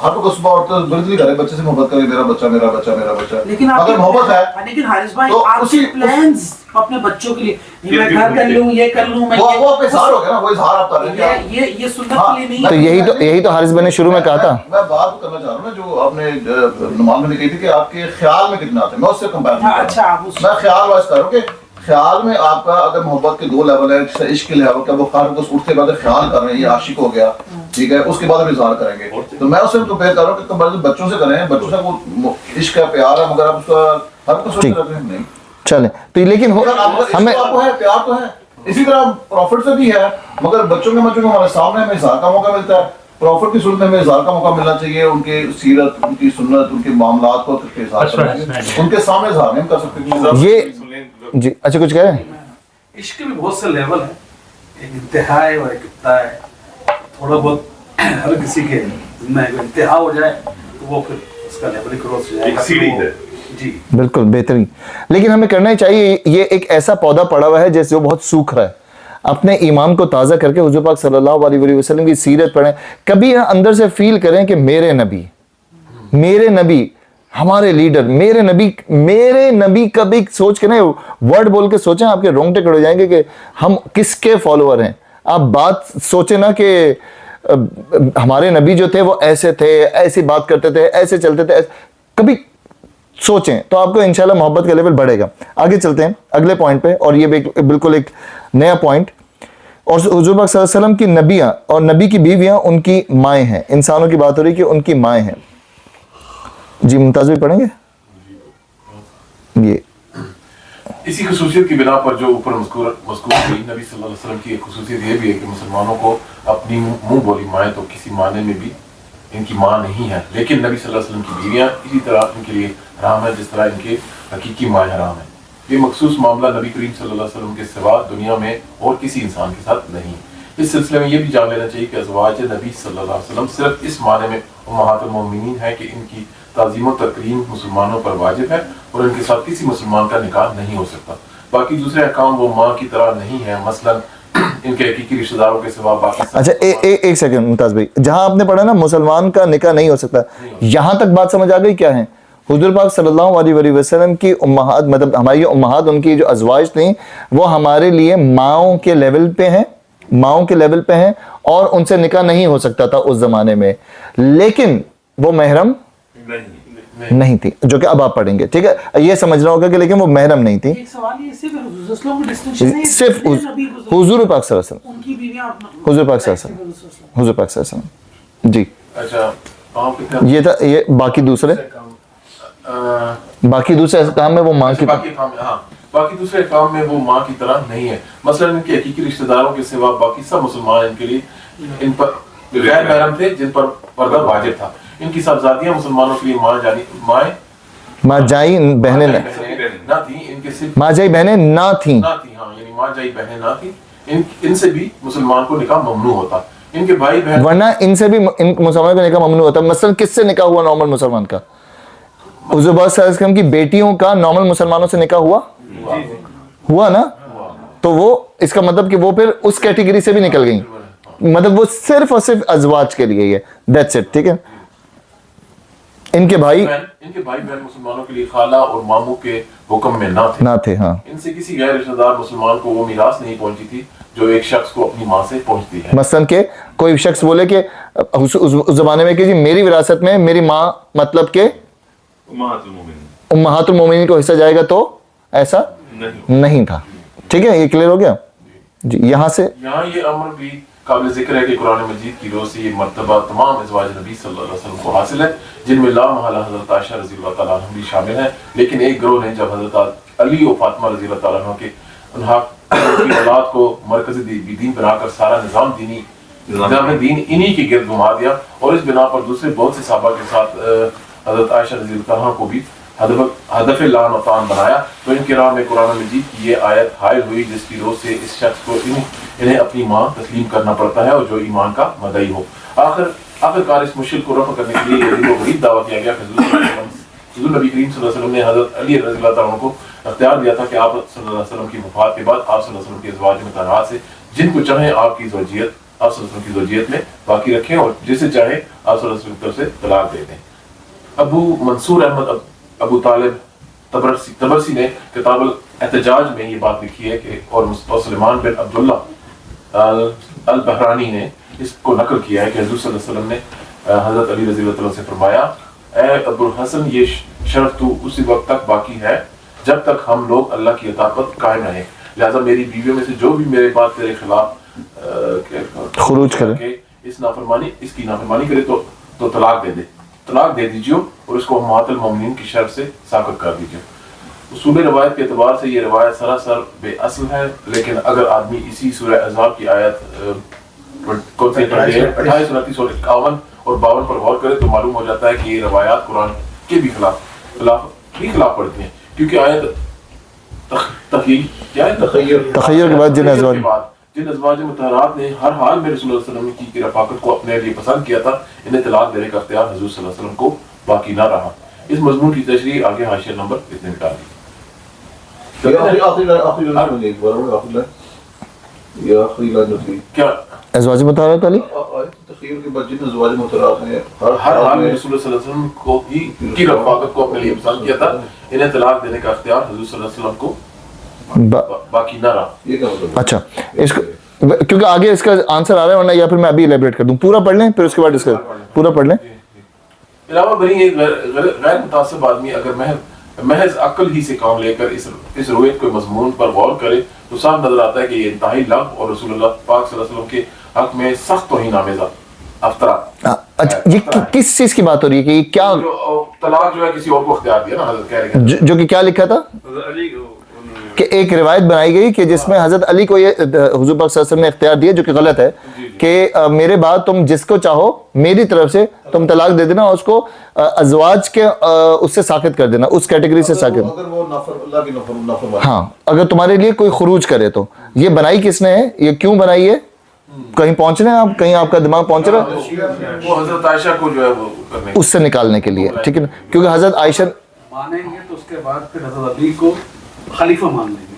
Speaker 2: ہر وقت صبح اٹھتے ضرورت نہیں کریں بچے سے محبت کریں, میرا بچہ میرا بچہ میرا بچہ.
Speaker 3: لیکن
Speaker 2: اگر محبت ہے,
Speaker 3: لیکن حارث بھائی آپ کے پلانز اپنے بچوں کے لیے, میں گھر کر لوں, یہ کر لوں, میں
Speaker 2: وہ اظہار ہو گیا نا, وہ اظہار آپ کر رہے ہیں.
Speaker 3: یہ سنت کے لیے نہیں.
Speaker 1: تو یہی تو حارث بھائی نے شروع میں کہا تھا.
Speaker 2: میں بات کرنا چاہ رہا ہوں نا جو آپ نے نماز میں کہی تھی کہ آپ کے خیال میں کتنا آتا ہے, میں اس سے کمپیئر کر رہا ہوں. میں خیال وائز کر رہا ہوں کہ خیال میں آپ کا اگر محبت کے دو لیول ہے, جیسے عشق کے لیول کا, وہ خیال کو اٹھتے بعد خیال کر رہے ہیں یہ عاشق ہو گیا, ٹھیک ہے, اس کے بعد ہم اظہار کریں گے. تو میں اس سے کمپیئر کر رہا ہوں کہ تم بچوں سے کریں, بچوں سے وہ عشق ہے, پیار ہے, مگر آپ اس کا ہر کو سوچ رہے ہیں نہیں.
Speaker 1: چلیں تو لیکن
Speaker 2: ہمیں آپ کو ہے, پیار تو ہے, اسی طرح پروفٹ سے بھی ہے, مگر بچوں کے ہمارے سامنے ہمیں اظہار کا موقع ملتا ہے. پروفٹ کی صورت میں ہمیں اظہار کا موقع ملنا چاہیے, ان کے سیرت, ان کی سنت, ان کے معاملات کو اظہار کرنا, ان کے سامنے اظہار نہیں کر سکتے.
Speaker 1: یہ جی اچھا کچھ کہہ رہے ہیں؟
Speaker 9: عشق کے بھی بہت سے لیول ہیں, ایک انتہا ہے اور ایک ابتدا ہے. تھوڑا بہت ہر کسی کے میں انتہا ہو جائے تو وہ پھر اس کا لیول کراس ہو جائے گا, سیڑھی ہے. جی
Speaker 1: بالکل بہترین. لیکن ہمیں کرنا ہی چاہیے, یہ ایک ایسا پودا پڑا ہوا ہے جیسے وہ بہت سوکھ رہا ہے. اپنے ایمان کو تازہ کر کے حضور پاک صلی اللہ علیہ وسلم کی سیرت پڑھیں, کبھی اندر سے فیل کریں کہ میرے نبی ہمارے لیڈر میرے نبی کا بھی سوچ کے نا ورڈ بول کے سوچیں, آپ کے رونگٹے کھڑے ہو جائیں گے کہ ہم کس کے فالوور ہیں. آپ بات سوچیں نا کہ ہمارے نبی جو تھے وہ ایسے تھے, ایسی بات کرتے تھے, ایسے چلتے تھے, کبھی سوچیں تو آپ کو انشاءاللہ محبت کا لیول بڑھے گا. آگے چلتے ہیں اگلے پوائنٹ پہ, اور یہ بالکل ایک نیا پوائنٹ. اور حضور پاک صلی اللہ علیہ وسلم کی نبیاں اور نبی کی بیویاں ان کی مائیں ہیں. انسانوں کی بات ہو رہی کہ ان کی مائیں ہیں. جی ممتاز بھی پڑھیں گے یہ
Speaker 7: اسی خصوصیت کی بنا پر جو اوپر مذکور ہوئی, نبی صلی اللہ علیہ وسلم کی ایک خصوصیت یہ بھی ہے کہ مسلمانوں کو اپنی منہ بولی مائیں تو کسی معنی میں بھی ان کی ماں نہیں ہے, لیکن نبی صلی اللہ علیہ وسلم کی بیویاں اسی طرح ان کے لیے حرام ہے جس طرح ان کے حقیقی مائیں حرام ہیں. یہ مخصوص معاملہ نبی کریم صلی اللہ علیہ وسلم کے سوا دنیا میں اور کسی انسان کے ساتھ نہیں. اس سلسلے میں یہ بھی جان لینا چاہیے کہ ازواج نبی صلی اللہ علیہ وسلم صرف اس معنی میں امہات المومنین ہے کہ ان کی تعظیم و تکریم مسلمانوں پر واجب ہے اور ان کے ساتھ کسی مسلمان کا نکاح نہیں ہو سکتا. باقی دوسرے احکام وہ ماں کی طرح نہیں ہیں, مثلا ان کے حقیقی رشتہ داروں کے سوا باقی. اچھا
Speaker 1: ایک سیکنڈ ممتاز بھائی, جہاں آپ نے پڑھا نا مسلمان کا نکاح نہیں ہو سکتا, یہاں تک بات سمجھ آ گئی کیا ہے؟ حضور پاک صلی اللہ علیہ وسلم کی امہات, مطلب ہماری امہات, ان کی جو ازواج تھیں وہ ہمارے لیے ماؤں کے لیول پہ ہیں, اور ان سے نکاح نہیں ہو سکتا تھا اس زمانے میں, لیکن وہ محرم نہیں تھی, جو کہ اب آپ پڑھیں گے. ٹھیک ہے, یہ سمجھنا ہوگا کہ لیکن وہ محرم نہیں تھی.
Speaker 3: ایک سوال یہ
Speaker 1: صرف حضور پاک صلی اللہ علیہ وسلم,
Speaker 3: ان کی بیویاں
Speaker 1: حضور پاک صلی اللہ علیہ وسلم. جی
Speaker 7: اچھا
Speaker 1: یہ تھا. یہ باقی دوسرے کام میں وہ ماں کی
Speaker 7: باقی دوسرے کام میں وہ ماں کی طرح نہیں ہے. مثلا ان کے حقیقی رشتہ داروں کے سوا باقی سب مسلمان ان کے لیے ان پر غیر محرم تھے جن پر پردہ واجب تھا. ان کی صاحبزادیاں مسلمانوں کے لیے
Speaker 1: ماں جائی بہنیں
Speaker 7: نہ تھیں, ان کے صرف
Speaker 1: ماں جائی بہنیں نہ تھیں,
Speaker 7: ہاں, یعنی ماں جائی بہنیں نہ تھیں. ان سے بھی مسلمان کو نکاح ممنوع ہوتا. ان کے بھائی بہن,
Speaker 1: ورنہ ان سے بھی ان مسلمانوں کا نکاح ممنوع ہوتا. مثلا کس سے نکاح ہوا نارمل مسلمان کا؟ حضور پاک صلی اللہ علیہ وسلم کی بیٹیوں کا نارمل مسلمانوں سے نکاح ہوا نا, تو وہ اس کا مطلب کہ وہ پھر اس کیٹیگری سے بھی نکل گئیں, مطلب وہ صرف اور صرف ازواج کے لیے ہے. That's it. ٹھیک ہے, ان کے بھائی
Speaker 7: بہن مسلمانوں کے لیے خالہ اور ماموں کے حکم میں نہ تھے. ہاں, ان سے کسی غیر رشتہ دار مسلمان کو وہ میراث نہیں پہنچی تھی جو ایک شخص کو اپنی ماں سے پہنچتی ہے.
Speaker 1: مثلا کہ کوئی شخص بولے کہ اس زمانے میں کہ جی میری وراثت میں میری ماں, مطلب کہ امہات المومنین کو حصہ جائے گا, تو ایسا نہیں تھا. ٹھیک ہے, یہ کلیئر ہو گیا جی. یہاں
Speaker 7: یہ امر بھی قابل ذکر ہے کہ قرآن مجید کی روح سے یہ مرتبہ تمام ازواج نبی صلی اللہ علیہ وسلم کو حاصل ہے, جن میں لا محالہ حضرت عائشہ رضی اللہ تعالیٰ عنہ بھی شامل ہیں. لیکن ایک گروہ نے جب حضرت علی و فاطمہ رضی اللہ تعالیٰ عنہ کے کی اولاد کو مرکز دین بنا کر سارا نظام دین انہی کے گرد گھما دیا, اور اس بنا پر دوسرے بہت سے صحابہ کے ساتھ حضرت عائشہ رضی اللہ عنہ کو بھی ہدف لعن و طعن بنایا. تو ان کے راہ میں قرآن مجید کی یہ آیت حائل ہوئی جس کی روح سے اس شخص کو انہیں اپنی ماں تسلیم کرنا پڑتا ہے, اور جو ایمان کا مدعی ہو. آخرکار اس مشکل کو رفع کرنے کے لیے یہ غریب دعویٰ کیا گیا کہ حضور نبی کریم صلی اللہ علیہ وسلم نے حضرت علی رضی اللہ تعالیٰ عنہ کو اختیار دیا تھا کہ آپ صلی اللہ علیہ وسلم کی وفات کے بعد آپ صلی اللہ علیہ وسلم کے ازواج مطہرات سے جن کو چاہیں آپ کی زوجیت آپ صلی اللہ علیہ وسلم کی زوجیت میں باقی رکھیں, اور جسے چاہیں آپ صلی اللہ علیہ وسلم کی طرف سے طلاق دے دیں. ابو منصور احمد ابو طالب تبرسی نے کتاب الاحتجاج میں یہ بات لکھی ہے کہ اور سلیمان بن عبداللہ البحرانی نے اس کو نقل کیا ہے کہ حضور صلی اللہ علیہ وسلم نے حضرت علی رضی اللہ عنہ سے فرمایا, اے ابو الحسن یہ شرف تو اسی وقت تک باقی ہے جب تک ہم لوگ اللہ کی اطاعت پر قائم رہیں, لہذا میری بیویوں میں سے جو بھی میرے بات تیرے خلاف
Speaker 1: خروج کرے,
Speaker 7: اس کی نافرمانی کرے تو طلاق دے دیجیے اور اس کو امہات المومنین کی شرف سے ساقط کر دیجیے. اصول روایت کے اعتبار سے یہ روایت سراسر بے اصل ہے, لیکن اگر آدمی اسی سورہ احزاب کی آیت 28, 29 اور 51 اور 52 پر غور کرے تو معلوم ہو جاتا ہے کہ یہ روایات قرآن کے بھی خلاف پڑتی ہیں, کیونکہ آیت
Speaker 1: تخیر کے بعد
Speaker 7: جن ازواج مطہرات نے ہر حال میں رسول اللہ صلی اللہ علیہ وسلم کی رفاقت کو اپنے لیے پسند کیا تھا, انہیں طلاق دینے کا اختیار حضور صلی اللہ علیہ وسلم کو باقی نہ رہا. اس مضمون کی تشریح آگے حاشیہ نمبر اتنے مٹا دی.
Speaker 1: ازواج مطہرات علی
Speaker 2: تخیر کے بعد جتنے ازواج مطہرات ہیں
Speaker 7: ہر حال میں رسول اللہ صلی اللہ علیہ وسلم کو ہی کی رفاقت کو اپنے لیے پسند کیا تھا. انہیں طلاق دینے کا اختیار حضور صلی اللہ علیہ وسلم کو باقی نہ رہا.
Speaker 2: یہ کیا مطلب؟
Speaker 1: اچھا اس کو کیونکہ آگے اس کا آنسر آ رہا ہے ورنہ یا پھر میں ابھی ایلیبریٹ کر دوں. پورا پڑھ لیں پھر اس کے بعد اس کا پورا پڑھ لیں.
Speaker 7: علاوہ بری ایک غیر متعصب آدمی اگر محض عقل ہی سے کام لے کر اس روایت کے مضمون پر غور کرے تو صاف نظر آتا ہے کہ یہ انتہائی لغو اور رسول اللہ پاک صلی اللہ علیہ وسلم کے حق میں سخت توہین آمیز افطرا.
Speaker 1: اچھا یہ کس چیز کی بات ہو رہی ہے کہ یہ کیا
Speaker 7: طلاق جو ہے کسی اور کو اختیار دیا نا حضرت کہہ رہے ہیں
Speaker 1: جو کہ کیا لکھا تھا کہ ایک روایت بنائی گئی کہ جس میں حضرت علی کو یہ حضور پاک صلی اللہ علیہ وسلم نے اختیار دیا جو کہ غلط ہے کہ میرے بعد تم جس کو چاہو میری طرف سے تم طلاق دے دینا اور اس کو ازواج کے اس سے ساقط کر دینا اس کیٹیگری سے ساقط.
Speaker 2: اگر وہ اللہ کی نافرمانی
Speaker 1: ہاں اگر تمہارے لیے کوئی خروج کرے تو یہ بنائی کس نے ہے یہ کیوں بنائی ہے کہیں پہنچ رہے ہیں آپ کہیں آپ کا دماغ پہنچ رہا ہے
Speaker 7: وہ حضرت عائشہ کو جو ہے وہ کرنے
Speaker 1: اس سے نکالنے کے لیے ٹھیک ہے نا کیونکہ حضرت عائشہ
Speaker 9: مانیں گے تو اس کے بعد پھر حضرت علی کو خلیفہ مان لیں گے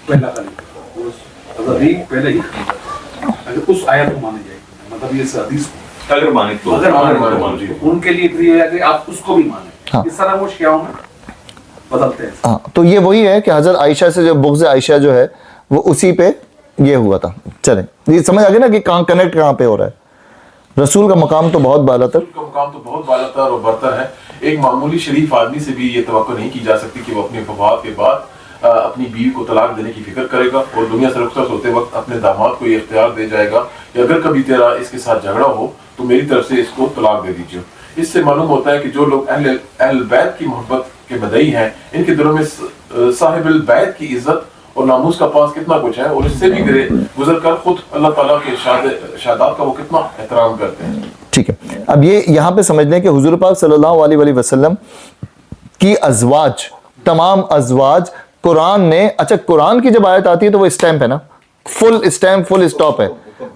Speaker 9: پہلا خلیفہ حضرت علی پہلے ہی اگر اس آیت کو مانے جائے مطلب یہ حدیث
Speaker 5: اگر مانے تو
Speaker 9: اگر مانے ان کے لیے یہ ہے کہ آپ اس کو بھی مانیں اس طرح وہ شیعوں میں بدلتے ہیں.
Speaker 1: ہاں تو یہ وہی ہے کہ حضرت عائشہ سے جو بغض عائشہ جو ہے وہ اسی پہ یہ ہوا تھا. چلیں یہ سمجھ آ گیا نا کہ کہاں کنیکٹ کہاں پہ ہو رہا ہے. رسول کا مقام تو بہت بالا تر
Speaker 7: رسول کا مقام تو بہت بالا تر اور برتر ہے. ایک معمولی شریف آدمی سے بھی یہ توقع نہیں کی جا سکتی کہ وہ اپنی وفات کے بعد اپنی بیوی کو طلاق دینے کی فکر کرے گا اور دنیا سے رخصت ہوتے وقت اپنے داماد کو یہ اختیار دے جائے گا کہ اگر کبھی تیرا اس کے ساتھ جھگڑا ہو تو میری طرف سے اس کو طلاق دے دیجیے. اس سے معلوم ہوتا ہے کہ جو لوگ اہل بیت کی محبت کے مدعی ہیں ان کے دلوں میں صاحب البیت کی عزت اور ناموس کا پاس کتنا کچھ ہے اور اس سے بھی گزر کر خود اللہ تعالیٰ کے شہادات کا وہ کتنا احترام کرتے ہیں.
Speaker 1: ٹھیک ہے اب یہ یہاں پہ سمجھ لیں کہ حضور پاک صلی اللہ علیہ وسلم کی ازواج تمام ازواج قرآن نے اچھا قرآن کی جب آیت آتی ہے تو وہ اسٹیمپ ہے نا فل اسٹیمپ فل اسٹاپ ہے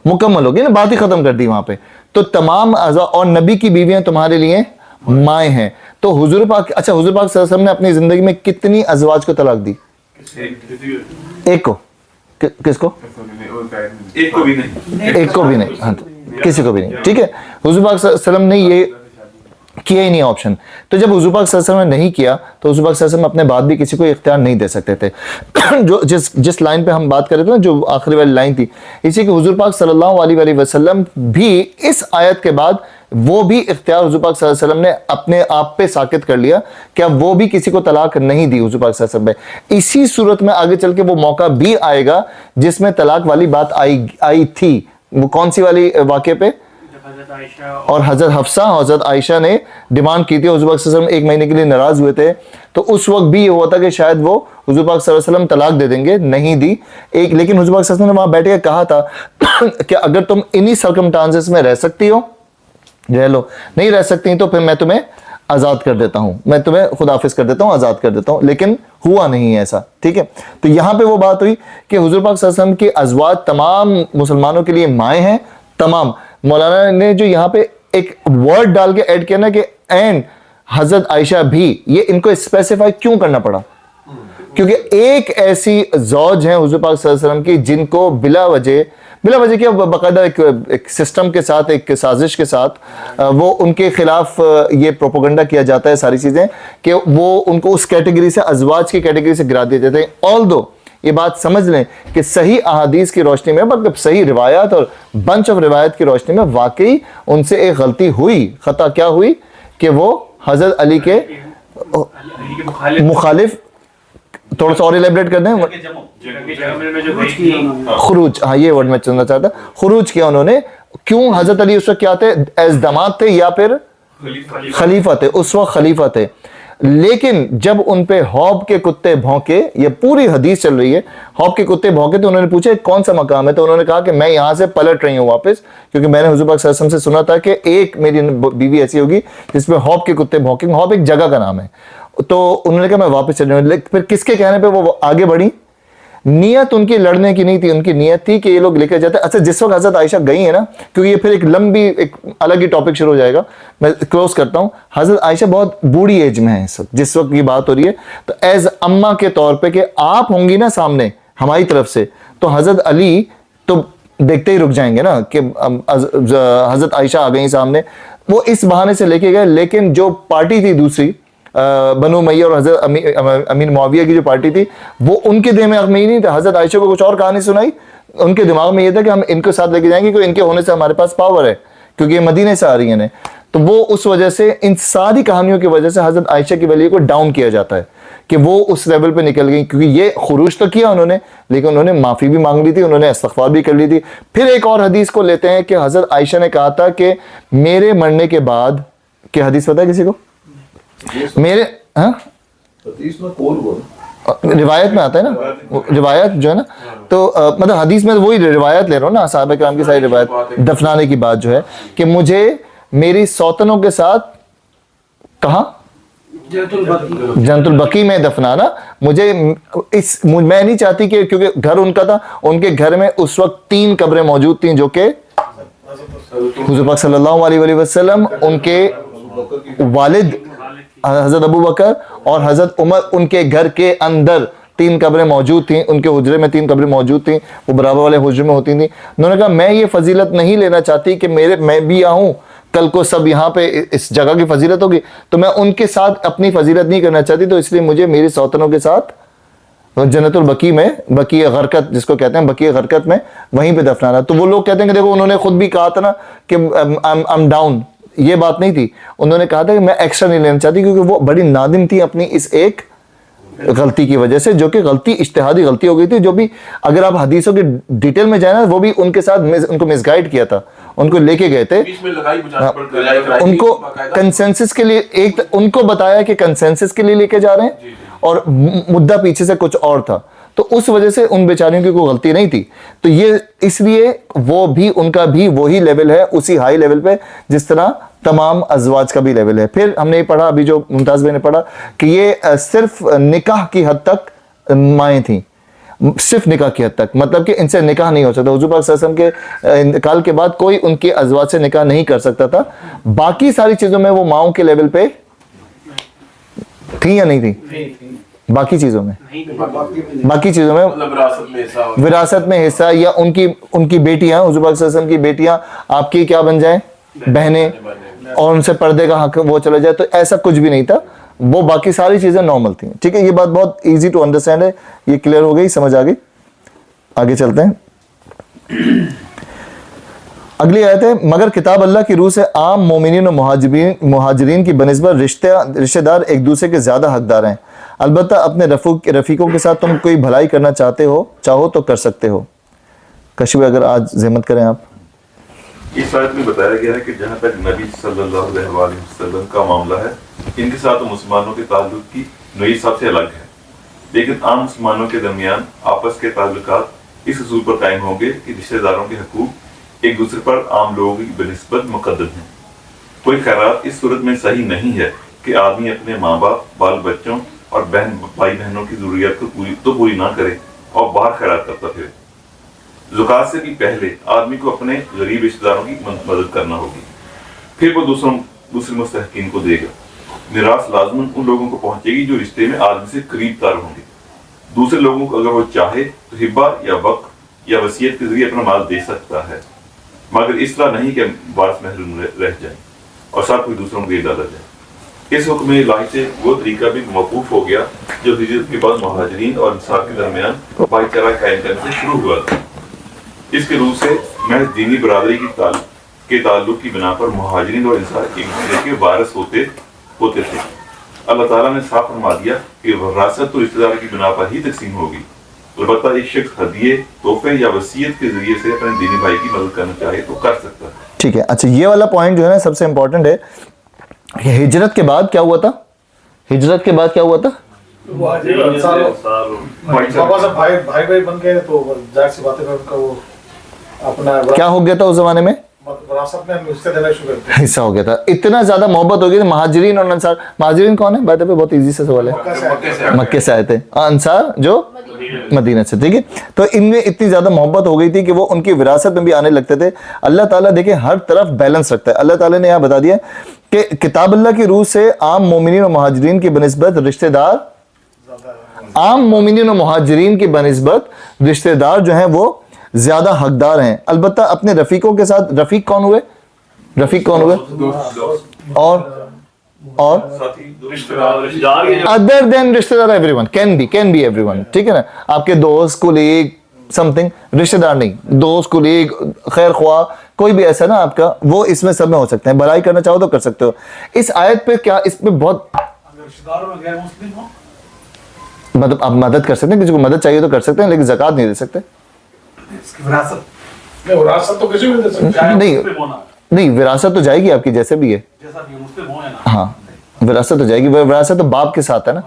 Speaker 1: مکمل ہو گئی نا بات ہی ختم کر دی وہاں پہ. تو تمام ازواج اور نبی کی بیویاں تمہارے لیے مائیں ہیں. تو حضور پاک اچھا حضور پاک صلی اللہ علیہ وسلم نے اپنی زندگی میں کتنی ازواج کو طلاق دی؟ ایک کو کس کو
Speaker 5: ایک کو بھی نہیں
Speaker 1: ایک کو بھی نہیں ہاں کسی کو بھی نہیں. ٹھیک ہے حضور پاک صلی اللہ علیہ وسلم نے یہ کیا ہی نہیں آپشن. تو جب حضور پاک صلی اللہ علیہ وسلم نے نہیں کیا تو حضور پاک صلی اللہ علیہ وسلم اپنے بعد بھی کسی کو اختیار نہیں دے سکتے تھے. جو جس لائن پہ ہم بات کر رہے تھے نا جو آخری والی لائن تھی اسی کہ حضور پاک صلی اللہ علیہ وسلم بھی اس آیت کے بعد وہ بھی اختیار حضور پاک صلی اللہ علیہ وسلم نے اپنے آپ پہ ساقط کر لیا کہ اب وہ بھی کسی کو طلاق نہیں دی حضور پاک صلی اللہ علیہ وسلم. اسی صورت میں آگے چل کے وہ موقع بھی آئے گا جس میں طلاق والی بات آئی تھی. وہ کون سی والی واقعے پہ؟ اور حضرت حفصہ حضرت عائشہ نے ڈیمانڈ کی تھی حضور پاک صلی اللہ علیہ وسلم ایک مہینے کے لیے ناراض ہوئے تھے تو اس وقت بھی یہ ہوا تھا کہ شاید وہ حضور پاک صلی اللہ علیہ وسلم طلاق دے دیں گے نہیں دی لیکن حضور پاک صلی اللہ علیہ وسلم نے وہاں بیٹھ کے کہا تھا کہ اگر تم انہی سرکمٹانسز میں رہ سکتی ہو رہ لو نہیں رہ سکتی تو پھر میں تمہیں آزاد کر دیتا ہوں میں تمہیں خداحافظ کر دیتا ہوں آزاد کر دیتا ہوں لیکن ہوا نہیں ہے ایسا. ٹھیک ہے تو یہاں پہ وہ بات ہوئی کہ حضور پاک صلی اللہ علیہ وسلم کی ازواج تمام مسلمانوں کے لیے مائیں ہیں تمام. مولانا نے جو یہاں پہ ایک ورڈ ڈال کے ایڈ کیا نا کہ اینڈ حضرت عائشہ بھی یہ ان کو اسپیسیفائی کیوں کرنا پڑا کیونکہ ایک ایسی زوج ہیں حضور پاک صلی اللہ علیہ وسلم کی جن کو بلا وجہ کیا باقاعدہ ایک سسٹم کے ساتھ ایک سازش کے ساتھ وہ ان کے خلاف یہ پروپیگنڈا کیا جاتا ہے ساری چیزیں کہ وہ ان کو اس کیٹیگری سے ازواج کی کیٹیگری سے گرا دیے جاتے ہیں. although یہ بات سمجھ لیں کہ صحیح احادیث کی روشنی میں مطلب صحیح روایات اور بنچ آف روایت کی روشنی میں واقعی ان سے ایک غلطی ہوئی. خطا کیا ہوئی کہ وہ حضرت علی کے مخالف تھوڑا سا اور ایلیبریٹ کر دیں خروج ہاں یہ ورڈ میں چلنا چاہتا خروج کیا انہوں نے. کیوں حضرت علی اس وقت کیا تھے ایز داماد تھے یا پھر خلیفہ تھے اس وقت خلیفہ تھے لیکن جب ان پہ حوب کے کتے بھونکے یہ پوری حدیث چل رہی ہے حوب کے کتے بھونکے تو انہوں نے پوچھا کون سا مقام ہے تو انہوں نے کہا کہ میں یہاں سے پلٹ رہی ہوں واپس کیونکہ میں نے حضور پاک صلی اللہ علیہ وسلم سے سنا تھا کہ ایک میری بیوی ایسی ہوگی جس پہ حوب کے کتے بھونکیں گے. حوب ایک جگہ کا نام ہے تو انہوں نے کہا میں واپس چل رہی ہوں. پھر کس کے کہنے پہ وہ آگے بڑھی نیت ان کی لڑنے کی نہیں تھی ان کی نیت تھی کہ یہ لوگ لے کے جاتے. اچھا جس وقت حضرت عائشہ گئی ہیں نا کیونکہ یہ پھر ایک لمبی ایک الگ ہی ٹاپک شروع ہو جائے گا میں کلوز کرتا ہوں. حضرت عائشہ بہت بوڑھی ایج میں ہے اس وقت جس وقت یہ بات ہو رہی ہے تو ایز اماں کے طور پہ کہ آپ ہوں گی نا سامنے ہماری طرف سے تو حضرت علی تو دیکھتے ہی رک جائیں گے نا کہ حضرت عائشہ آ گئی سامنے, وہ اس بہانے سے لے کے گئے. لیکن جو پارٹی تھی دوسری بنو امیہ اور حضرت امیر معاویہ کی جو پارٹی تھی, وہ ان کے دل میں عقل نہیں تھا. حضرت عائشہ کو کچھ اور کہانی سنائی, ان کے دماغ میں یہ تھا کہ ہم ان کے ساتھ لے کے جائیں گے کیونکہ ان کے ہونے سے ہمارے پاس پاور ہے, کیونکہ یہ مدینے سے آ رہی ہیں. تو وہ اس وجہ سے ان ساری کہانیوں کی وجہ سے حضرت عائشہ کی ولی کو ڈاؤن کیا جاتا ہے کہ وہ اس لیول پہ نکل گئی, کیونکہ یہ خروج تو کیا انہوں نے, لیکن انہوں نے معافی بھی مانگ لی تھی, انہوں نے استغفار بھی کر لی تھی. پھر ایک اور حدیث کو لیتے ہیں کہ حضرت عائشہ نے کہا تھا کہ میرے مرنے کے بعد, کیا حدیث پتہ ہے کسی کو؟ میرے روایت میں آتا ہے نا, روایت جو ہے نا, تو مطلب حدیث میں وہی روایت لے رہا ہوں نا, صحابہ کرام کی ساری روایت, دفنانے کی بات جو ہے کہ مجھے میری سوتنوں کے ساتھ کہاں جنت البقیع میں دفنانا. مجھے میں نہیں چاہتی کہ, کیونکہ گھر ان کا تھا, ان کے گھر میں اس وقت 3 قبریں موجود تھیں جو کہ حضور پاک صلی اللہ علیہ وسلم, ان کے والد حضرت ابو بکر اور حضرت عمر, ان کے گھر کے اندر 3 قبریں موجود تھیں, ان کے حجرے میں 3 قبریں موجود تھیں, وہ برابر والے حجرے میں ہوتی تھیں. انہوں نے کہا میں یہ فضیلت نہیں لینا چاہتی کہ میں بھی آؤں, کل کو سب یہاں پہ اس جگہ کی فضیلت ہوگی, تو میں ان کے ساتھ اپنی فضیلت نہیں کرنا چاہتی, تو اس لیے مجھے میری سوتنوں کے ساتھ جنت البقیع میں, بقیع غرقت جس کو کہتے ہیں, بقیع غرقت میں وہیں پہ دفنانا. تو وہ لوگ کہتے ہیں کہ دیکھو انہوں نے خود بھی کہا تھا نا کہ I'm down, یہ بات نہیں تھی. انہوں نے کہا تھا کہ میں ایکسٹرا نہیں لینا چاہتی, کیونکہ وہ بڑی نادم تھی اپنی اس ایک غلطی کی وجہ سے, جو کہ غلطی اجتہادی غلطی ہو گئی تھی, جو بھی اگر آپ حدیثوں کی ڈیٹیل میں جائیں نا, وہ بھی ان کے ساتھ ان کو مس گائیڈ کیا تھا, ان کو لے کے گئے تھے, ان کو کنسنسس کے لیے, ایک ان کو بتایا کہ کنسنسس کے لیے لے کے جا رہے ہیں, اور مدعا پیچھے سے کچھ اور تھا. تو اس وجہ سے ان بیچاریوں کی کوئی غلطی نہیں تھی. تو یہ اس لیے وہ بھی, ان کا بھی وہی لیول ہے, اسی ہائی لیول پہ جس طرح تمام ازواج کا بھی لیول ہے. پھر ہم نے پڑھا, ابھی جو ممتاز بھائی نے پڑھا, کہ یہ صرف نکاح کی حد تک مائیں تھیں, صرف نکاح کی حد تک, مطلب کہ ان سے نکاح نہیں ہو سکتا. حضور پاک صلی اللہ علیہ وسلم کے انتقال کے بعد کوئی ان کے ازواج سے نکاح نہیں کر سکتا تھا. باقی ساری چیزوں میں وہ ماؤں کے لیول پہ تھی یا نہیں تھی؟ باقی چیزوں میں وراثت میں حصہ, یا ان کی بیٹیاں, حضور پاک صلی اللہ علیہ وسلم کی بیٹیاں آپ کی کیا بن جائیں, بہنیں, اور ان سے پردے کا حق وہ چلا جائے, تو ایسا کچھ بھی نہیں تھا. وہ باقی ساری چیزیں نارمل تھیں. ٹھیک ہے, یہ بات بہت ایزی ٹو انڈرسٹینڈ ہے, یہ کلیئر ہو گئی, سمجھ آ گئی. آگے چلتے ہیں. اگلی آیت ہے, مگر کتاب اللہ کی روح سے عام مومنین و مہاجرین کی بنسبت رشتہ دار ایک دوسرے کے زیادہ حقدار ہیں. البتہ اپنے رفیقوں کے ساتھ تم کوئی بھلائی کرنا چاہو تو کر سکتے ہو. کشف اگر آج زحمت کریں آپ.
Speaker 10: اس آیت میں بتایا گیا ہے کہ جہاں تک نبی صلی اللہ علیہ وسلم کا معاملہ ہے, ان کے ساتھ مسلمانوں کے تعلق کی نوعی سب سے الگ ہے, لیکن عام مسلمانوں کے درمیان آپس کے تعلقات اس اصول پر قائم ہوں گے کہ رشتہ داروں کے حقوق ایک دوسرے پر عام لوگوں کی بنسبت مقدم ہیں. کوئی خیرات اس صورت میں صحیح نہیں ہے کہ آدمی اپنے ماں باپ, بال بچوں اور بھائی بہنوں کی ضروریات کو پوری نہ کرے اور باہر خیرات کرتا پھرے. زکوٰۃ سے بھی پہلے آدمی کو اپنے غریب رشتہ داروں کی مدد کرنا ہوگی, پھر وہ دوسرے مستحقین کو دے گا. میراث لازماً ان لوگوں کو پہنچے گی جو رشتے میں آدمی سے قریب تر ہوں گے. دوسرے لوگوں کو اگر وہ چاہے تو ہبہ یا وقف یا وصیت کے ذریعے اپنا مال دے سکتا ہے, مگر اس طرح نہیں کہ وارث محروم رہ جائیں اور سب کوئی دوسروں کو دے ڈالا جائے. اس حکم الہی سے وہ طریقہ بھی موقوف ہو گیا جو ہجرت کے بعد مہاجرین اور انصار کے درمیان بھائی چارہ قائم کرنے سے شروع ہوا تھا. اس کے روح سے محض دینی برادری کے تعلق کی بنا پر مہاجرین اور انصار ایک دوسرے کے وارث ہوتے تھے. اللہ تعالیٰ نے صاف فرما دیا کہ وراثت تو رشتہ دار کی بنا پر ہی تقسیم ہوگی, البتہ ایک شخص ہدیے, تحفے یا وصیت کے ذریعے سے اپنے دینی بھائی کی مدد کرنا چاہے تو کر سکتا ہے.
Speaker 1: ٹھیک ہے, اچھا یہ والا پوائنٹ جو ہے نا سب سے امپورٹنٹ ہے. ہجرت کے بعد کیا ہوا تھا؟ ہجرت کے بعد کیا ہوا تھا؟
Speaker 6: بھائی بن گئے تو ظاہر سی بات ہے ان کا وہ اپنا
Speaker 1: کیا ہو گیا تھا اس زمانے میں؟
Speaker 6: وراثت میں حصہ دینا شروع کر دیا.
Speaker 1: حصہ ہو گیا تھا. اتنا زیادہ محبت ہو گئی تھی. مہاجرین اور انصار, مہاجرین کون ہے بات ہے, بہت ایزی سے سوال ہے, مکے سے آئے تھے. انصار جو مدینہ سے. ٹھیک ہے, تو ان میں اتنی زیادہ محبت ہو گئی تھی کہ وہ ان کی وراثت میں بھی آنے لگتے تھے. اللہ تعالیٰ دیکھیں ہر طرف بیلنس رکھتا ہے. اللہ تعالیٰ نے یہاں بتا دیا کہ کتاب اللہ کی روح سے عام مومنین و مہاجرین کی بنسبت رشتہ دار, عام مومنین و مہاجرین کی بنسبت رشتہ دار جو ہیں وہ زیادہ حقدار ہیں. البتہ اپنے رفیقوں کے ساتھ, رفیق کون ہوئے, رفیق کون ہوئے, اور ادر دین رشتہ دار, everyone can be everyone, ٹھیک ہے نا, آپ کے دوست, کولیگ, سم تھنگ, رشتہ دار نہیں, دوست, کولیگ, خیر خواہ, کوئی بھی ایسا نا آپ کا, وہ اس میں سب میں ہو سکتے ہیں. بھلائی کرنا چاہو تو کر سکتے ہو. اس آیت پہ کیا, اس پہ بہت
Speaker 9: رشتہ داروں میں غیر مسلم ہو,
Speaker 1: مطلب آپ مدد کر سکتے ہیں, کسی کو مدد چاہیے تو کر سکتے ہیں, لیکن زکوٰۃ نہیں دے سکتے.
Speaker 9: اس کی وراثت
Speaker 6: وراثت تو کسی بھی دے سکتے ہیں.
Speaker 1: نہیں, وراثت تو جائے گی آپ کی جیسے بھی ہے.
Speaker 9: جیسا بھی مسلم ہو یا نہ,
Speaker 1: ہاں وراثت تو جائے گی, وراثت تو باپ کے ساتھ ہے نا.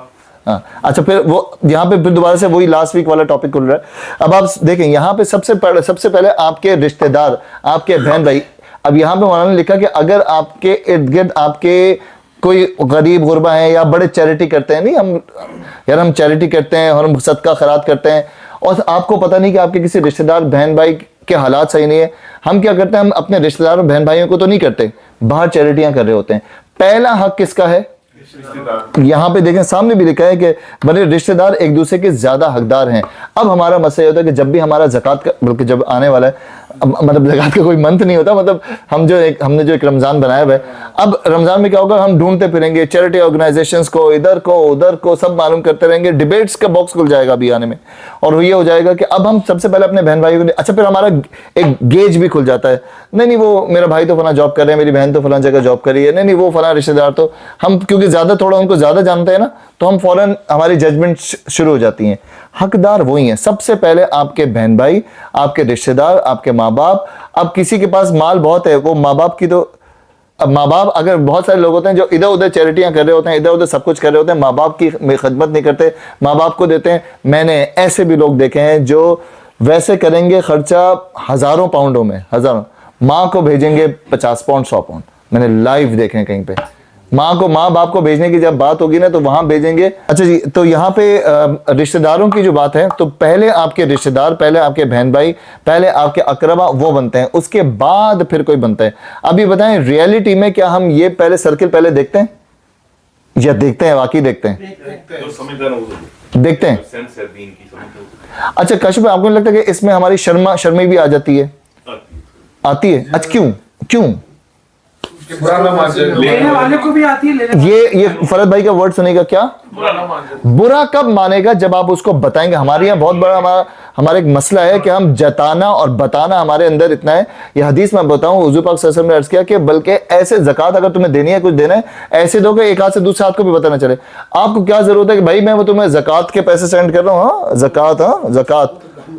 Speaker 1: ہاں اچھا, پھر وہ یہاں پہ پھر دوبارہ سے وہی لاسٹ ویک والا ٹاپک کھل رہا ہے. اب آپ دیکھیں یہاں پہ سب سے پہلے آپ کے رشتہ دار, آپ کے بہن بھائی. اب یہاں پہ مولانا نے لکھا کہ اگر آپ کے ارد گرد آپ کے کوئی غریب غربا ہیں یا بڑے چیریٹی کرتے ہیں, نہیں ہم چیریٹی کرتے ہیں اور ہم صدقہ خیرات کرتے ہیں, اور آپ کو پتہ نہیں کہ آپ کے کسی رشتہ دار بہن بھائی کے حالات صحیح نہیں ہے, ہم کیا کرتے ہیں, ہم اپنے رشتہ دار اور بہن بھائیوں کو تو نہیں کرتے, باہر چیریٹیاں کر رہے ہوتے ہیں. پہلا حق کس کا ہے؟ یہاں پہ دیکھیں سامنے بھی لکھا ہے کہ بڑے رشتہ دار ایک دوسرے کے زیادہ حقدار ہیں. اب ہمارا مسئلہ یہ ہوتا ہے کہ جب بھی ہمارا زکوٰۃ کا, بلکہ جب آنے والا ہے, مطلب زکوٰۃ کا کوئی منتھ نہیں ہوتا, مطلب ہم نے جو ایک رمضان بنایا ہوا ہے, اب رمضان میں کیا ہوگا, ہم ڈھونڈتے پھریں گے چیریٹی آرگنائزیشنز کو, ادھر کو سب معلوم کرتے رہیں گے, ڈیبیٹس کا باکس کھل جائے گا ابھی آنے میں, اور یہ ہو جائے گا کہ اب ہم سب سے پہلے اپنے بہن بھائیوں کو, اچھا پھر ہمارا ایک گیج بھی کھل جاتا ہے, نہیں وہ میرا بھائی تو فلاں جاب کر رہے ہیں, میری بہن تو فلاں جگہ جاب کر رہی ہے, نہیں وہ فلاں رشتہ دار, تو ہم کیونکہ زیادہ تھوڑا ان کو زیادہ جانتے ہیں نا, تو ہم فوراً ہماری ججمنٹ شروع ہو جاتی ہیں. حقدار وہی ہیں سب سے پہلے, آپ کے بہن بھائی, آپ کے رشتہ دار, آپ کے ماں باپ. اب کسی کے پاس مال بہت ہے, وہ ماں باپ کی تو, اب ماں باپ اگر بہت سارے لوگ ہوتے ہیں جو ادھر ادھر چیریٹیاں کر رہے ہوتے ہیں, ادھر ادھر سب کچھ کر رہے ہوتے ہیں, ماں باپ کی خدمت نہیں کرتے, ماں باپ کو دیتے ہیں. میں نے ایسے بھی لوگ دیکھے ہیں جو ویسے کریں گے خرچہ ہزاروں پاؤنڈوں میں, ماں کو بھیجیں گے 50 پاؤنڈ 100 پاؤنڈ. میں نے لائیو دیکھے ہیں کہیں پہ, ماں باپ کو بھیجنے کی جب بات ہوگی نا تو وہاں بھیجیں گے. اچھا جی, تو یہاں پہ رشتہ داروں کی جو بات ہے, تو پہلے آپ کے رشتہ دار, پہلے آپ کے بہن بھائی, پہلے آپ کے اقربا وہ بنتے ہیں, اس کے بعد پھر کوئی بنتا ہے. اب یہ بتائیں ریئلٹی میں کیا ہم یہ پہلے سرکل پہلے دیکھتے ہیں یا دیکھتے ہیں, واقعی دیکھتے ہیں, دیکھتے ہیں. اچھا کشف, آپ کو نہیں لگتا کہ اس میں ہماری شرمی بھی آ جاتی ہے, آتی ہے؟ اچھا کیوں
Speaker 3: لینے والے کو بھی آتی ہے,
Speaker 1: یہ فرد بھائی کا ورڈ سنے گا, کیا برا کب مانے گا, جب آپ اس کو بتائیں گے. ہمارے یہاں بہت بڑا ہمارا ایک مسئلہ ہے کہ ہم جتانا اور بتانا ہمارے اندر اتنا ہے. یہ حدیث میں بتاؤں, حضور پاک صلی اللہ علیہ وسلم نے عرض کیا کہ بلکہ ایسے زکوٰۃ اگر تمہیں دینی ہے, کچھ دینا ہے, ایسے دو کہ ایک ہاتھ سے دوسرے ہاتھ کو بھی پتہ نہ چلے. آپ کو کیا ضرورت ہے کہ بھائی میں وہ تمہیں زکوٰۃ کے پیسے سینڈ کر رہا ہوں, ہاں زکوٰۃ,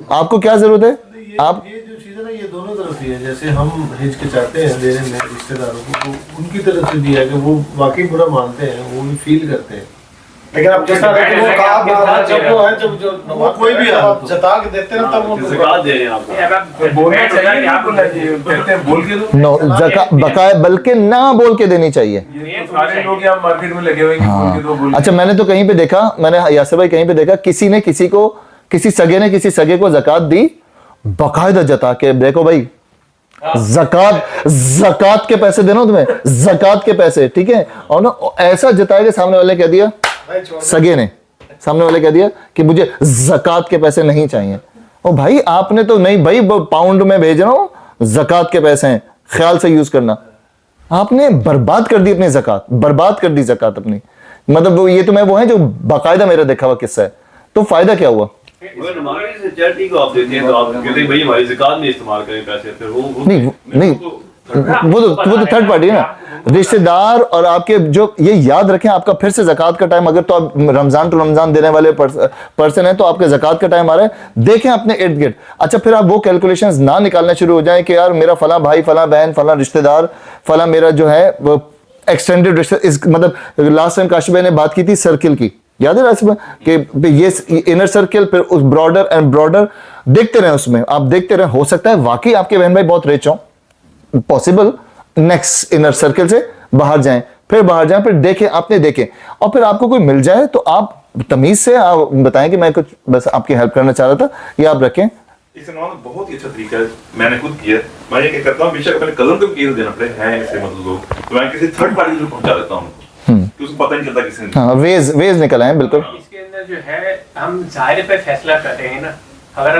Speaker 1: آپ کو کیا ضرورت ہے. آپ
Speaker 6: یہ جو چیز ہے نا, یہ دونوں طرف ہی ہے. جیسے ہم ہج کے چاہتے ہیں دینے میں رشتہ داروں کو, تو ان کی طرف سے بھی ہے کہ وہ واقعی برا مانتے ہیں, وہ بھی فیل کرتے ہیں. لیکن اب جیسا وہ کہا جب وہ ہے, جب وہ کوئی بھی آپ جتا کے دیتے ہیں تب وہ
Speaker 5: زکوٰۃ دے رہے ہیں آپ کو.
Speaker 9: بولنا چاہیے کہ آپ کہتے ہیں بول کے دو,
Speaker 1: نو بقائے بلکہ نہ بول کے دینی چاہیے.
Speaker 9: سارے لوگ یہاں مارکیٹ میں لگے ہوئے ہیں بول کے دو.
Speaker 1: اچھا میں نے تو کہیں پہ دیکھا, میں نے یاسر بھائی کہیں پہ دیکھا, کسی سگے نے کسی سگے کو زکوٰۃ دی باقاعدہ جتا کے, دیکھو بھائی زکوٰۃ کے پیسے دینا تمہیں, زکوٰۃ کے پیسے, ٹھیک ہے, اور نا ایسا جتایا کہ سامنے والے کہہ دیا, سگے نے سامنے والے کہہ دیا کہ مجھے زکوٰۃ کے پیسے نہیں چاہیے. او بھائی آپ نے تو نہیں, بھائی پاؤنڈ میں بھیج رہا ہوں, زکوٰۃ کے پیسے ہیں, خیال سے یوز کرنا. آپ نے برباد کر دی اپنی زکوٰۃ, برباد کر دی زکوٰۃ اپنی. مطلب یہ تو میں وہ ہیں جو باقاعدہ میرا دیکھا ہوا قصہ ہے. تو فائدہ کیا ہوا؟
Speaker 5: چیریٹی کو آپ دیتے ہیں تو آپ کہتے ہیں بھائی ہماری زکوٰۃ نہیں استعمال کریں پیسے, پھر
Speaker 1: نہیں وہ تو تھرڈ پارٹی ہے نا. رشتہ دار اور آپ کے جو, یہ یاد رکھیں آپ کا پھر سے زکوٰۃ کا ٹائم, اگر تو آپ رمضان ٹو رمضان دینے والے پرسن ہیں تو آپ کے زکوٰۃ کا ٹائم آ رہا ہے, دیکھیں اپنے ارد گرد. اچھا پھر آپ وہ کیلکولیشنز نہ نکالنا شروع ہو جائیں کہ یار میرا فلاں بھائی, فلاں بہن, فلاں رشتہ دار, فلاں میرا جو ہے وہ ایکسٹینڈیڈ رشتہ, مطلب لاسٹ ٹائم کاشف بھائی نے بات کی تھی سرکل کی, یاد ہے راسم کہ یہ انر سرکل پھر اس براڈر اینڈ براڈر دیکھتے رہیں, اس میں آپ دیکھتے رہیں. ہو سکتا ہے واقعی آپ کے بہن بھائی بہت ریچ ہوں, پاسبل, نیکسٹ انر سرکل سے باہر جائیں, پھر دیکھیں, آپ نے دیکھیں, اور پھر آپ کو کوئی مل جائے تو آپ تمیز سے آپ بتائیں کہ میں کچھ بس آپ کی ہیلپ کرنا چاہ رہا تھا, یہ آپ رکھیں.
Speaker 10: اس عنوان میں بہت ہی اچھا طریقہ ہے, میں نے خود کیا. میں یہ کہ کرتا ہوں, بے شک اپنے کزن کو بھی دینا پڑے ہیں ایسے مطلب لوگ, تو میں کسی تھرڈ پارٹی کو پہنچا دیتا ہوں, کہ اس کو پتہ نہیں چلتا کسی نے.
Speaker 1: ہاں ویز نکل آئے بالکل.
Speaker 4: اس کے اندر جو ہے ہم ظاہر پہ فیصلہ کر رہے ہیں نا, اگر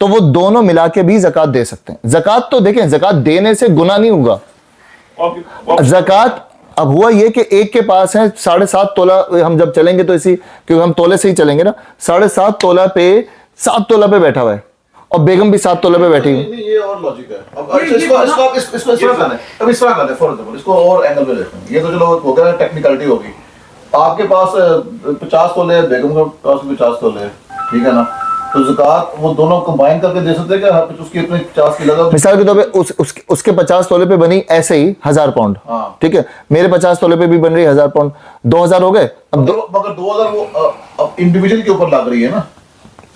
Speaker 1: تو وہ دونوں ملا کے بھی زکات دے سکتے ہیں. زکات تو دیکھیں زکات دینے سے گناہ نہیں ہوگا. زکات اب ہوا یہ کہ ایک کے پاس ہے 7.5 تولہ, ہم جب چلیں گے تو اسی کیونکہ ہم تولے سے ہی چلیں گے نا, 7.5 تولہ پہ 7 تولہ پہ بیٹھا ہوا ہے اور بیگم بھی 7 تولہ پہ بیٹھی ہوئی.
Speaker 2: یہ اور لاجک ہے. اب اس کو کریں فار ایگزامپل, اس کو اور اینگل پہ دیکھیں. یہ تو چلو ہو گیا ٹیکنیکلٹی ہوگی. آپ کے پاس 50 تولے, بیگم کے پاس 50 تولے, ٹھیک ہے نا, تو زکات وہ دونوں کمبائن کر کے دے سکتے ہیں کہ اس کی اپنے 50 کی لگا.
Speaker 1: مثال کے طور پہ اس کے 50 تولے پہ بنی ایسے ہی 1000 پاؤنڈ, ٹھیک ہے, میرے 50 تولے پہ بھی بن رہی 1000 پاؤنڈ, 2000 ہو گئے.
Speaker 2: مگر 2000 وہ انڈیویجول کے اوپر لگ رہی ہے نا.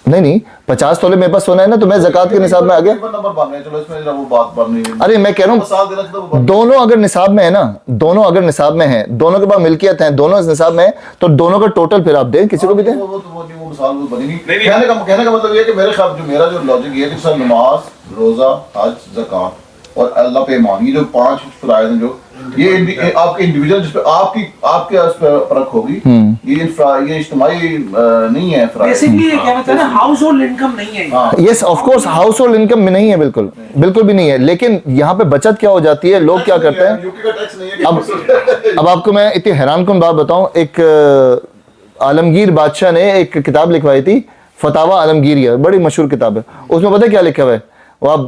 Speaker 1: نہیں 50 تولے میرے پاس سونا ہے نا, تو میں زکات کے نصاب میں آ گیا. ارے میں کہہ رہا ہوں دونوں اگر نصاب میں ہے نا, دونوں اگر نصاب میں ہیں, دونوں کے پاس ملکیت ہیں, دونوں نصاب میں ہیں, تو دونوں کا ٹوٹل پھر آپ دیں, کسی کو بھی دیں.
Speaker 2: کہنے کا مطلب یہ ہے کہ میرے خیال میرا جو لاجک یہ ہے کہ سر نماز, روزہ, حج, زکات اور اللہ پہ ایمان, یہ جو 5 فرائض ہیں, جو یہ آپ کے انڈیویجول جس پہ آپ کے اس پہ پرکھ ہوگی, یہ اجتماعی نہیں ہے.
Speaker 3: بیسیکلی یہ کہنا چاہتے ہیں ہاؤس ہولڈ انکم نہیں ہے.
Speaker 1: Yes of course house hold income میں نہیں ہے, بالکل بھی نہیں ہے. لیکن یہاں پہ بچت کیا ہو جاتی ہے, لوگ کیا کرتے ہیں. اب آپ کو میں اتنی حیران کن بات بتاؤں, ایک عالمگیر بادشاہ نے ایک کتاب لکھوائی تھی, فتاوی عالمگیریہ, بڑی مشہور کتاب ہے. اس میں پتہ کیا لکھا ہوا ہے, وہ آپ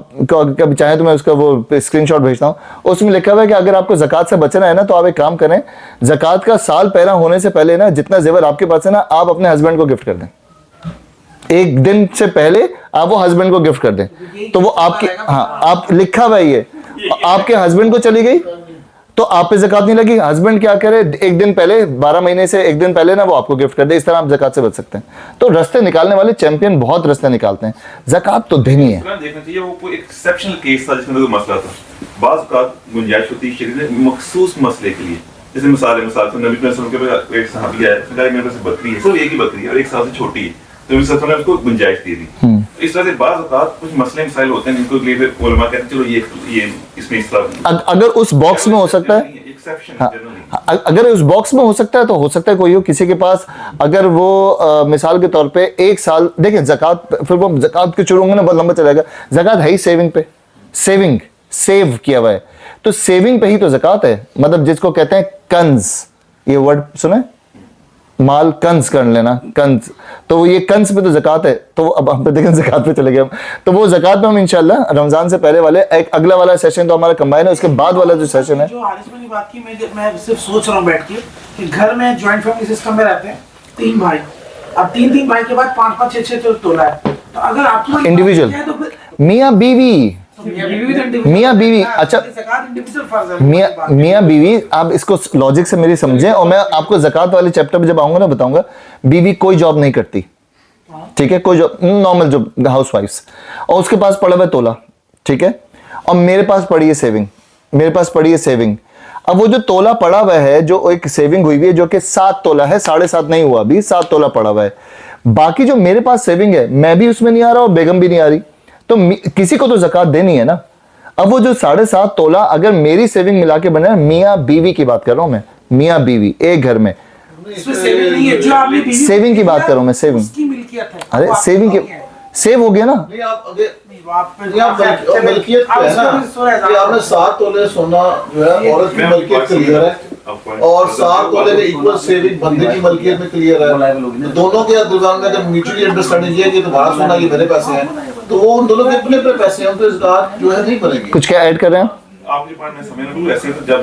Speaker 1: کبھی چاہیں تو میں اس کا وہ اسکرین شاٹ بھیجتا ہوں. اس میں لکھا ہوا ہے کہ اگر آپ کو زکات سے بچنا ہے نا, تو آپ ایک کام کریں, زکات کا سال پیرا ہونے سے پہلے نا جتنا زیور آپ کے پاس ہے نا, آپ اپنے ہسبینڈ کو گفٹ کر دیں. ایک دن سے پہلے آپ وہ ہسبینڈ کو گفٹ کر دیں, تو وہ آپ کی, ہاں آپ لکھا ہوا ہے یہ, آپ کے ہسبینڈ کو چلی گئی تو آپ پہ زکات نہیں لگی. ہسبینڈ کیا کرے, ایک دن پہلے 12 مہینے سے ایک دن پہلے نا وہ آپ کو گفٹ کر دے. اس طرح آپ زکات سے بچ سکتے ہیں. تو رستے نکالنے والے چیمپئن بہت رستے نکالتے ہیں. زکات تو دینی ہے.
Speaker 10: دیکھنا چاہیے وہ کوئی ایکسیپشنل کیس تھا جس میں کوئی مسئلہ تھا. بعض اوقات گنجائش ہوتی ہے شریعت میں مخصوص مسئلے کے لیے. جیسے مثال سے نبی صلی اللہ علیہ وسلم کے ایک صحابی آیا, میرے پاس بکری ہے, صرف ایک ہی بکری ہے اور 1 سال سے چھوٹی ہے, تو نبی صلی اللہ علیہ وسلم نے اس کو گنجائش دی تھی. اس طرح سے بعض اوقات کچھ مسئلے مسائل ہوتے ہیں جن کو لیے علماء کہتے ہیں چلو یہ اس میں اس طرح
Speaker 1: اگر اس باکس میں ہو سکتا ہے, اگر اس باکس میں ہو سکتا ہے تو ہو سکتا ہے کوئی ہو. کسی کے پاس اگر وہ مثال کے طور پہ 1 سال, دیکھیں زکات, پھر وہ زکات کے چڑوں گے نا بہت لمبا چلے گا. زکات ہے ہی سیونگ پہ, سیو کیا ہوا ہے, تو سیونگ پہ ہی تو زکات ہے. مطلب جس کو کہتے ہیں کنز, یہ ورڈ سنیں, مال کنز کر لینا, کنز, تو وہ یہ کنز پہ تو زکات ہے. تو اب ہم پہ دیکھیں زکات پہ چلے گئے ہم, تو وہ زکات میں ہم انشاءاللہ رمضان سے پہلے والے ایک اگلا والا سیشن تو ہمارا کمبائن ہے, اس کے بعد والا جو سیشن ہے.
Speaker 3: جو حارث بھائی نے بات کی, میں صرف سوچ رہا ہوں بیٹھ کے کہ گھر میں جوائنٹ فیملی سسٹم میں رہتے ہیں 3 بھائی, اب 3 بھائی کے بعد 5 6 تولہ ہے, تو اگر آپ کو
Speaker 1: انڈیویجول میاں بیوی, میاں بیوی, اچھا میاں بیوی, آپ اس کو لاجک سے میری سمجھیں, اور میں آپ کو زکات والے چیپٹر پہ جب آؤں گا نا بتاؤں گا. بیوی کوئی جاب نہیں کرتی, ٹھیک ہے, کوئی job, normal job, house wives, اور اس کے پاس پڑا ہوا ہے تولا, ٹھیک ہے, اور میرے پاس پڑی ہے سیونگ, اب وہ جو تولا پڑا ہوا ہے, جو ایک سیونگ ہوئی ہوئی ہے جو کہ 7 تولہ ہے, 7.5 نہیں ہوا ابھی, 7 تولہ پڑا ہوا ہے. باقی جو میرے پاس سیونگ ہے, میں بھی اس میں نہیں آ رہا اور بیگم بھی نہیں آ رہی, تو کسی کو تو زکات دینی ہے نا. اب وہ جو 7.5 تولہ اگر میری سیونگ ملا کے بنے, میاں بیوی کی بات کر رہا ہوں میں, میاں بیوی ایک گھر میں, سیونگ کی بات کر رہا ہوں میں, سیونگ, ارے سیونگ کی سیو ہو گیا نا.
Speaker 2: ملکیت آپ نے 7 تولے سونا جو ہے عورت کی ملکیت کلیئر ہے, اور 7 تولے کے ایکول سیونگ بندے کی ملکیت میں کلیئر ہے. دونوں کے درمیان میں اگر میوچولی انڈرسٹینڈنگ یہ کہ تمہارا سونا یہ میرے پیسے ہیں, تو وہ ان دونوں کے اپنے اپنے پیسے ہیں, ان پہ زکات جو ہے نہیں پڑے گی.
Speaker 1: کچھ کیا ایڈ کر رہے ہیں
Speaker 10: آپ کے پاس میں سمجھ رہا ہوں ایسے جب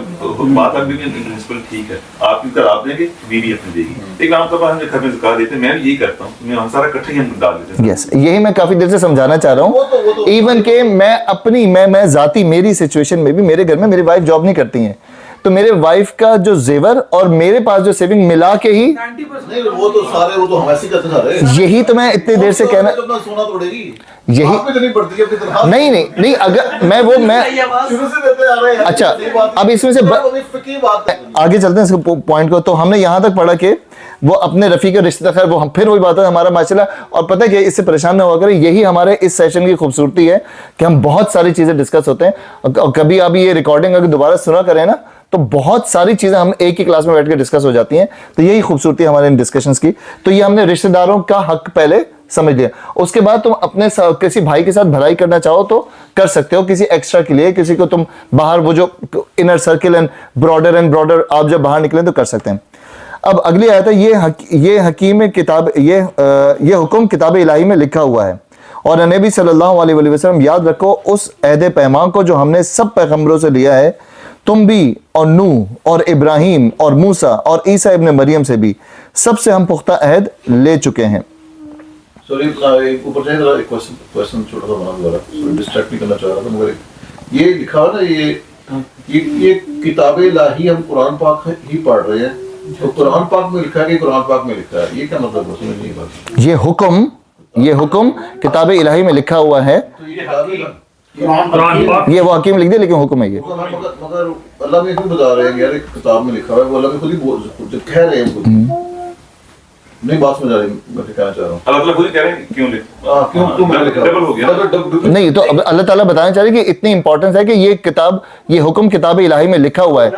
Speaker 10: بات آگے بھی پرنسپل ٹھیک ہے, آپ کی طرح آپ دیں گے, بیوی اپنی دے گی. ایک عام طور پر ہم گھر میں زکات دیتے ہیں, میں بھی یہی کرتا ہوں, میں سارا اکٹھے ہی ہم ڈال دیتے ہیں.
Speaker 1: یس, یہی میں کافی دیر سے سمجھانا چاہ رہا ہوں. ایون کہ میں اپنی میں ذاتی میری سچویشن میں بھی, میرے گھر میں میری وائف جاب نہیں کرتی ہیں, تو میرے وائف کا جو زیور اور میرے پاس جو سیونگ ملا کے ہی,
Speaker 2: وہ تو سارے وہ تو ہم ایسے کرتے سارے,
Speaker 1: یہی تو میں اتنی دیر سے کہنا,
Speaker 2: سونا توڑے گی
Speaker 1: یہی نہیں, اگر میں اچھا, اب اس میں سے آگے چلتے ہیں اس پوائنٹ کو. تو ہم نے یہاں تک پڑھا کہ وہ اپنے رفیق رشتہ, خیر وہ پھر وہی بات ہے ہمارا ماشاءاللہ. اور پتہ کہ اس سے پریشان نہ ہوا کریں, یہی ہمارے اس سیشن کی خوبصورتی ہے کہ ہم بہت ساری چیزیں ڈسکس ہوتے ہیں. اور کبھی اب یہ ریکارڈنگ اگر دوبارہ سنا کریں نا, تو بہت ساری چیزیں ہم ایک ہی کلاس میں بیٹھ کے ڈسکس ہو جاتی ہیں. تو یہی خوبصورتی ہے ہمارے ان ڈسکشنز کی. تو یہ ہم نے رشتہ داروں کا حق پہلے سمجھ لیا. اس کے بعد تم اپنے کسی بھائی کے ساتھ بھلائی کرنا چاہو تو کر سکتے ہو, کسی ایکسٹرا کے لیے, کسی کو تم باہر وہ جو انر سرکل اینڈ براڈر آپ جب باہر نکلیں تو کر سکتے ہیں. اب اگلی آیت ہے, یہ حکیم کتاب, یہ حکم کتاب الہی میں لکھا ہوا ہے, اور نبی صلی اللہ علیہ وسلم یاد رکھو اس عہد پیمان کو جو ہم نے سب پیغمبروں سے لیا ہے, تم بھی اور نوح اور ابراہیم اور موسیٰ اور عیسیٰ ابن مریم سے بھی سب سے ہم پختہ عہد لے چکے ہیں.
Speaker 2: سوری اوپر جائیں ذرا, ایک کویسچن چھوٹا سا بنا دوبارہ, سوری ڈسٹریکٹ نہیں کرنا چاہ رہا تھا, مگر یہ لکھا ہوا نا یہ کتاب الہی ہم قرآن پاک ہی پڑھ رہے ہیں, تو قرآن پاک میں لکھا ہے کہ قرآن پاک میں لکھا ہے, یہ کیا مطلب ہے؟ سمجھ نہیں بات.
Speaker 1: یہ حکم کتاب الہی میں لکھا ہوا ہے, یہ وہ حکیم لکھ دے لیکن حکم ہے یہ.
Speaker 2: مگر اللہ میں کیوں بتا رہے ہیں یار کتاب میں لکھا ہوا ہے, وہ اللہ میں خود ہی کہہ رہے ہیں خود نہیں, بات سمجھ آ رہی, میں کہنا چاہ رہا ہوں
Speaker 10: اللہ تعالیٰ خود ہی کہہ رہے ہیں کیوں ڈبل ہو گیا
Speaker 1: نہیں, تو اب اللہ تعالیٰ بتانا چاہ رہے کہ اتنی امپورٹنس ہے کہ یہ کتاب, یہ حکم کتاب الہی میں لکھا ہوا ہے.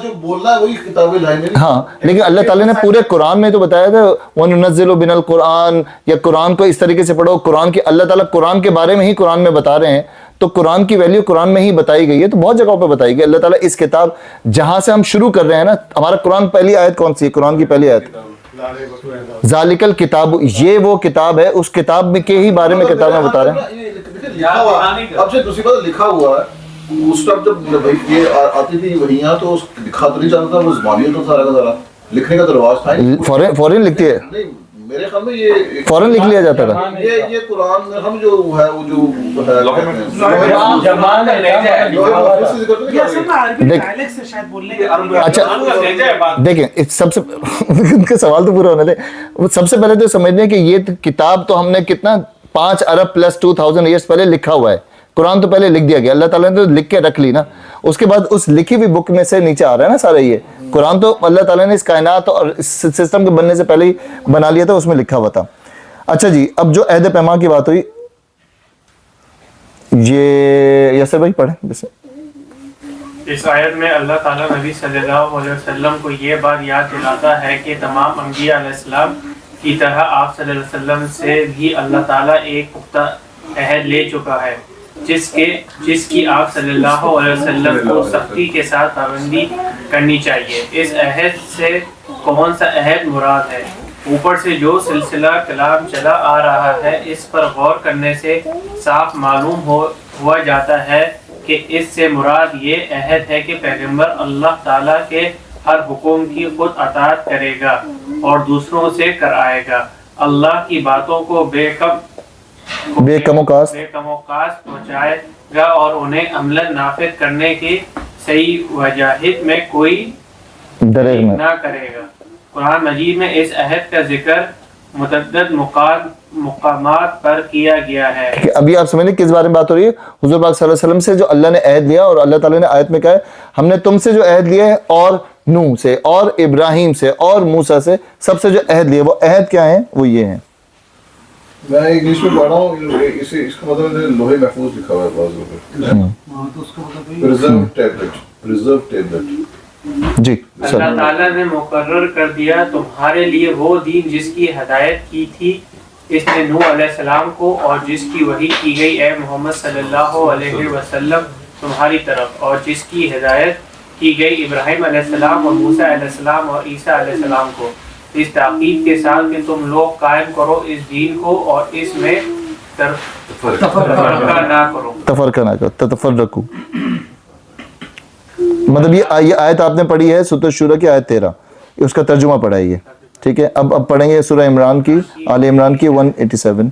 Speaker 2: جو بولنا ہے وہی کتاب الہی میں,
Speaker 1: ہاں, لیکن اللہ تعالیٰ نے پورے قرآن میں تو بتایا تھا وَنُنَزِّلُ مِنَ الْقُرْآنِ, یا قرآن کو اس طریقے سے پڑھو, قرآن کی اللہ تعالیٰ قرآن کے بارے میں ہی قرآن میں بتا رہے ہیں, تو قرآن کی ویلیو قرآن میں ہی بتائی گئی ہے, تو بہت جگہوں پہ بتائی گئی. اللہ تعالیٰ اس کتاب جہاں سے ہم شروع کر رہے ہیں نا, ہمارا قرآن پہلی آیت کون سی ہے؟ قرآن کی پہلی آیت ذالک الکتاب, یہ وہ کتاب ہے, اس کتاب میں کے ہی بارے میں کتاب میں بتا رہے ہیں.
Speaker 2: اب سے دوسری بات لکھا ہوا ہے, اس وقت جب یہ آتی تھی وحیاں تو لکھا تو نہیں چاہتا تھا, وہ زبانی ہوتا سارا کا سارا, لکھنے کا درواز تھا,
Speaker 1: فوراً لکھتی ہے,
Speaker 2: میرے خیال میں یہ
Speaker 1: فوراً لکھ لیا جاتا تھا.
Speaker 2: یہ قرآن ہم جو ہے وہ جو
Speaker 1: اچھا دیکھیں, سب سے ان کا سوال تو پورا ہونے دیں. سب سے پہلے تو سمجھنے کہ یہ کتاب تو ہم نے کتنا 5 ارب پلس 2000 ایئرس پہلے لکھا ہوا ہے. قرآن تو پہلے لکھ دیا گیا, اللہ تعالیٰ نے تو لکھ کے رکھ لی نا, اس کے بعد اس لکھی ہوئی بک میں سے نیچے آ رہا ہے نا سارا. یہ قرآن تو اللہ تعالیٰ نے اس کائنات اور اس سسٹم کے بننے سے پہلے ہی بنا لیا تھا, اس میں لکھا ہوا تھا. اچھا جی, اب جو عہد پیمان کی بات ہوئی, یہ یاسر بھائی پڑھیں.
Speaker 4: اس آیت میں اللہ تعالیٰ نبی صلی اللہ علیہ وسلم کو یہ بات یاد دلاتا ہے کہ تمام انبیاء علیہ السلام کی طرح آپ صلی اللہ علیہ وسلم سے بھی اللہ تعالیٰ ایک پختہ عہد لے چکا ہے, جس کی آپ صلی اللہ علیہ وسلم کو سختی کے ساتھ پابندی کرنی چاہیے. اس عہد سے کون سا عہد مراد ہے؟ اوپر سے جو سلسلہ کلام چلا آ رہا ہے, اس پر غور کرنے سے صاف معلوم ہوا جاتا ہے کہ اس سے مراد یہ عہد ہے کہ پیغمبر اللہ تعالیٰ کے ہر حکم کی خود اطاعت کرے گا اور دوسروں سے کرائے گا, اللہ کی باتوں کو بے کم و کاست پہنچائے گا اور انہیں عملاً نافذ کرنے کی صحیح وجاہت میں کوئی دریغ نہ کرے گا. قرآن مجید میں اس عہد کا ذکر متعدد مقامات پر کیا گیا ہے.
Speaker 1: ابھی آپ سمجھیں کس بارے میں بات ہو رہی ہے؟ حضور پاک صلی اللہ علیہ وسلم سے جو اللہ نے عہد لیا, اور اللہ تعالیٰ نے آیت میں کہا ہے ہم نے تم سے جو عہد لیا ہے, اور نوح سے اور ابراہیم سے اور موسیٰ سے, سب سے جو عہد لیا, وہ عہد کیا ہیں؟ وہ یہ ہیں.
Speaker 2: میں انگلش میں پڑھ رہا ہوں, اس کا مطلب ہے لوہے محفوظ لکھا ہوا ہے بعض لوگوں.
Speaker 1: جی,
Speaker 4: اللہ تعالیٰ نے مقرر کر دیا تمہارے لیے وہ دین جس کی ہدایت کی تھی اس نے نوح علیہ السلام کو, اور جس کی وحی کی گئی اے محمد صلی اللہ علیہ وسلم تمہاری طرف, اور جس کی ہدایت کی گئی ابراہیم علیہ السلام اور موسیٰ علیہ السلام اور عیسیٰ علیہ السلام کو, اس تاکید کے ساتھ کہ تم لوگ قائم کرو اس دین کو اور اس میں تفرقہ نہ کرو.
Speaker 1: تفرقو مطلب یہ آیت آپ نے پڑھی ہے سورۃ الشورى کی آیت 13, اس کا ترجمہ پڑھا ہے یہ, ٹھیک ہے. اب پڑھیں گے سورہ عمران کی, آل عمران کی 187.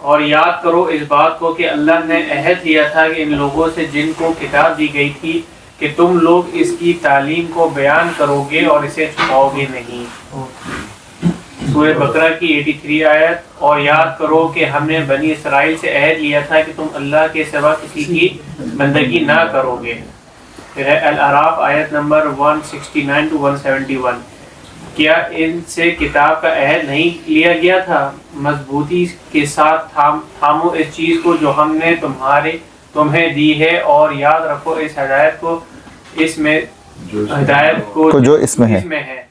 Speaker 4: اور یاد کرو اس بات کو کہ اللہ نے عہد لیا تھا کہ ان لوگوں سے جن کو کتاب دی گئی تھی کہ تم لوگ اس کی تعلیم کو بیان کرو گے اور اسے چھپاؤ گے نہیں. سورہ بقرہ کی 83 آیت. اور یاد کرو کہ ہم نے بنی اسرائیل سے عہد لیا تھا کہ تم اللہ کے سوا کسی کی بندگی نہ کرو گے. الاعراف آیت نمبر 169 to 171. کیا ان سے کتاب کا عہد نہیں لیا گیا تھا؟ مضبوطی کے ساتھ تھامو اس چیز کو جو ہم نے تمہیں دی ہے, اور یاد رکھو اس ہدایت کو, اس میں ہدایت کو جو اس میں ہے.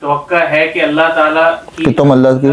Speaker 4: توقع ہے کہ اللہ تعالیٰ کی
Speaker 1: کہ تم اللہ کی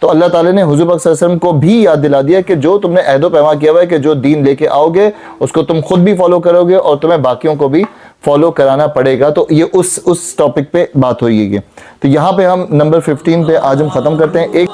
Speaker 1: تو اللہ تعالیٰ نے حضور پاک صلی اللہ علیہ وسلم کو بھی یاد دلا دیا کہ جو تم نے عہد و پیمان کیا ہوا ہے کہ جو دین لے کے آؤ گے اس کو تم خود بھی فالو کرو گے اور تمہیں باقیوں کو بھی فالو کرانا پڑے گا. تو یہ اس ٹاپک پہ بات ہوئی ہے. تو یہاں پہ ہم نمبر 15 پہ آج ہم ختم کرتے ہیں. ایک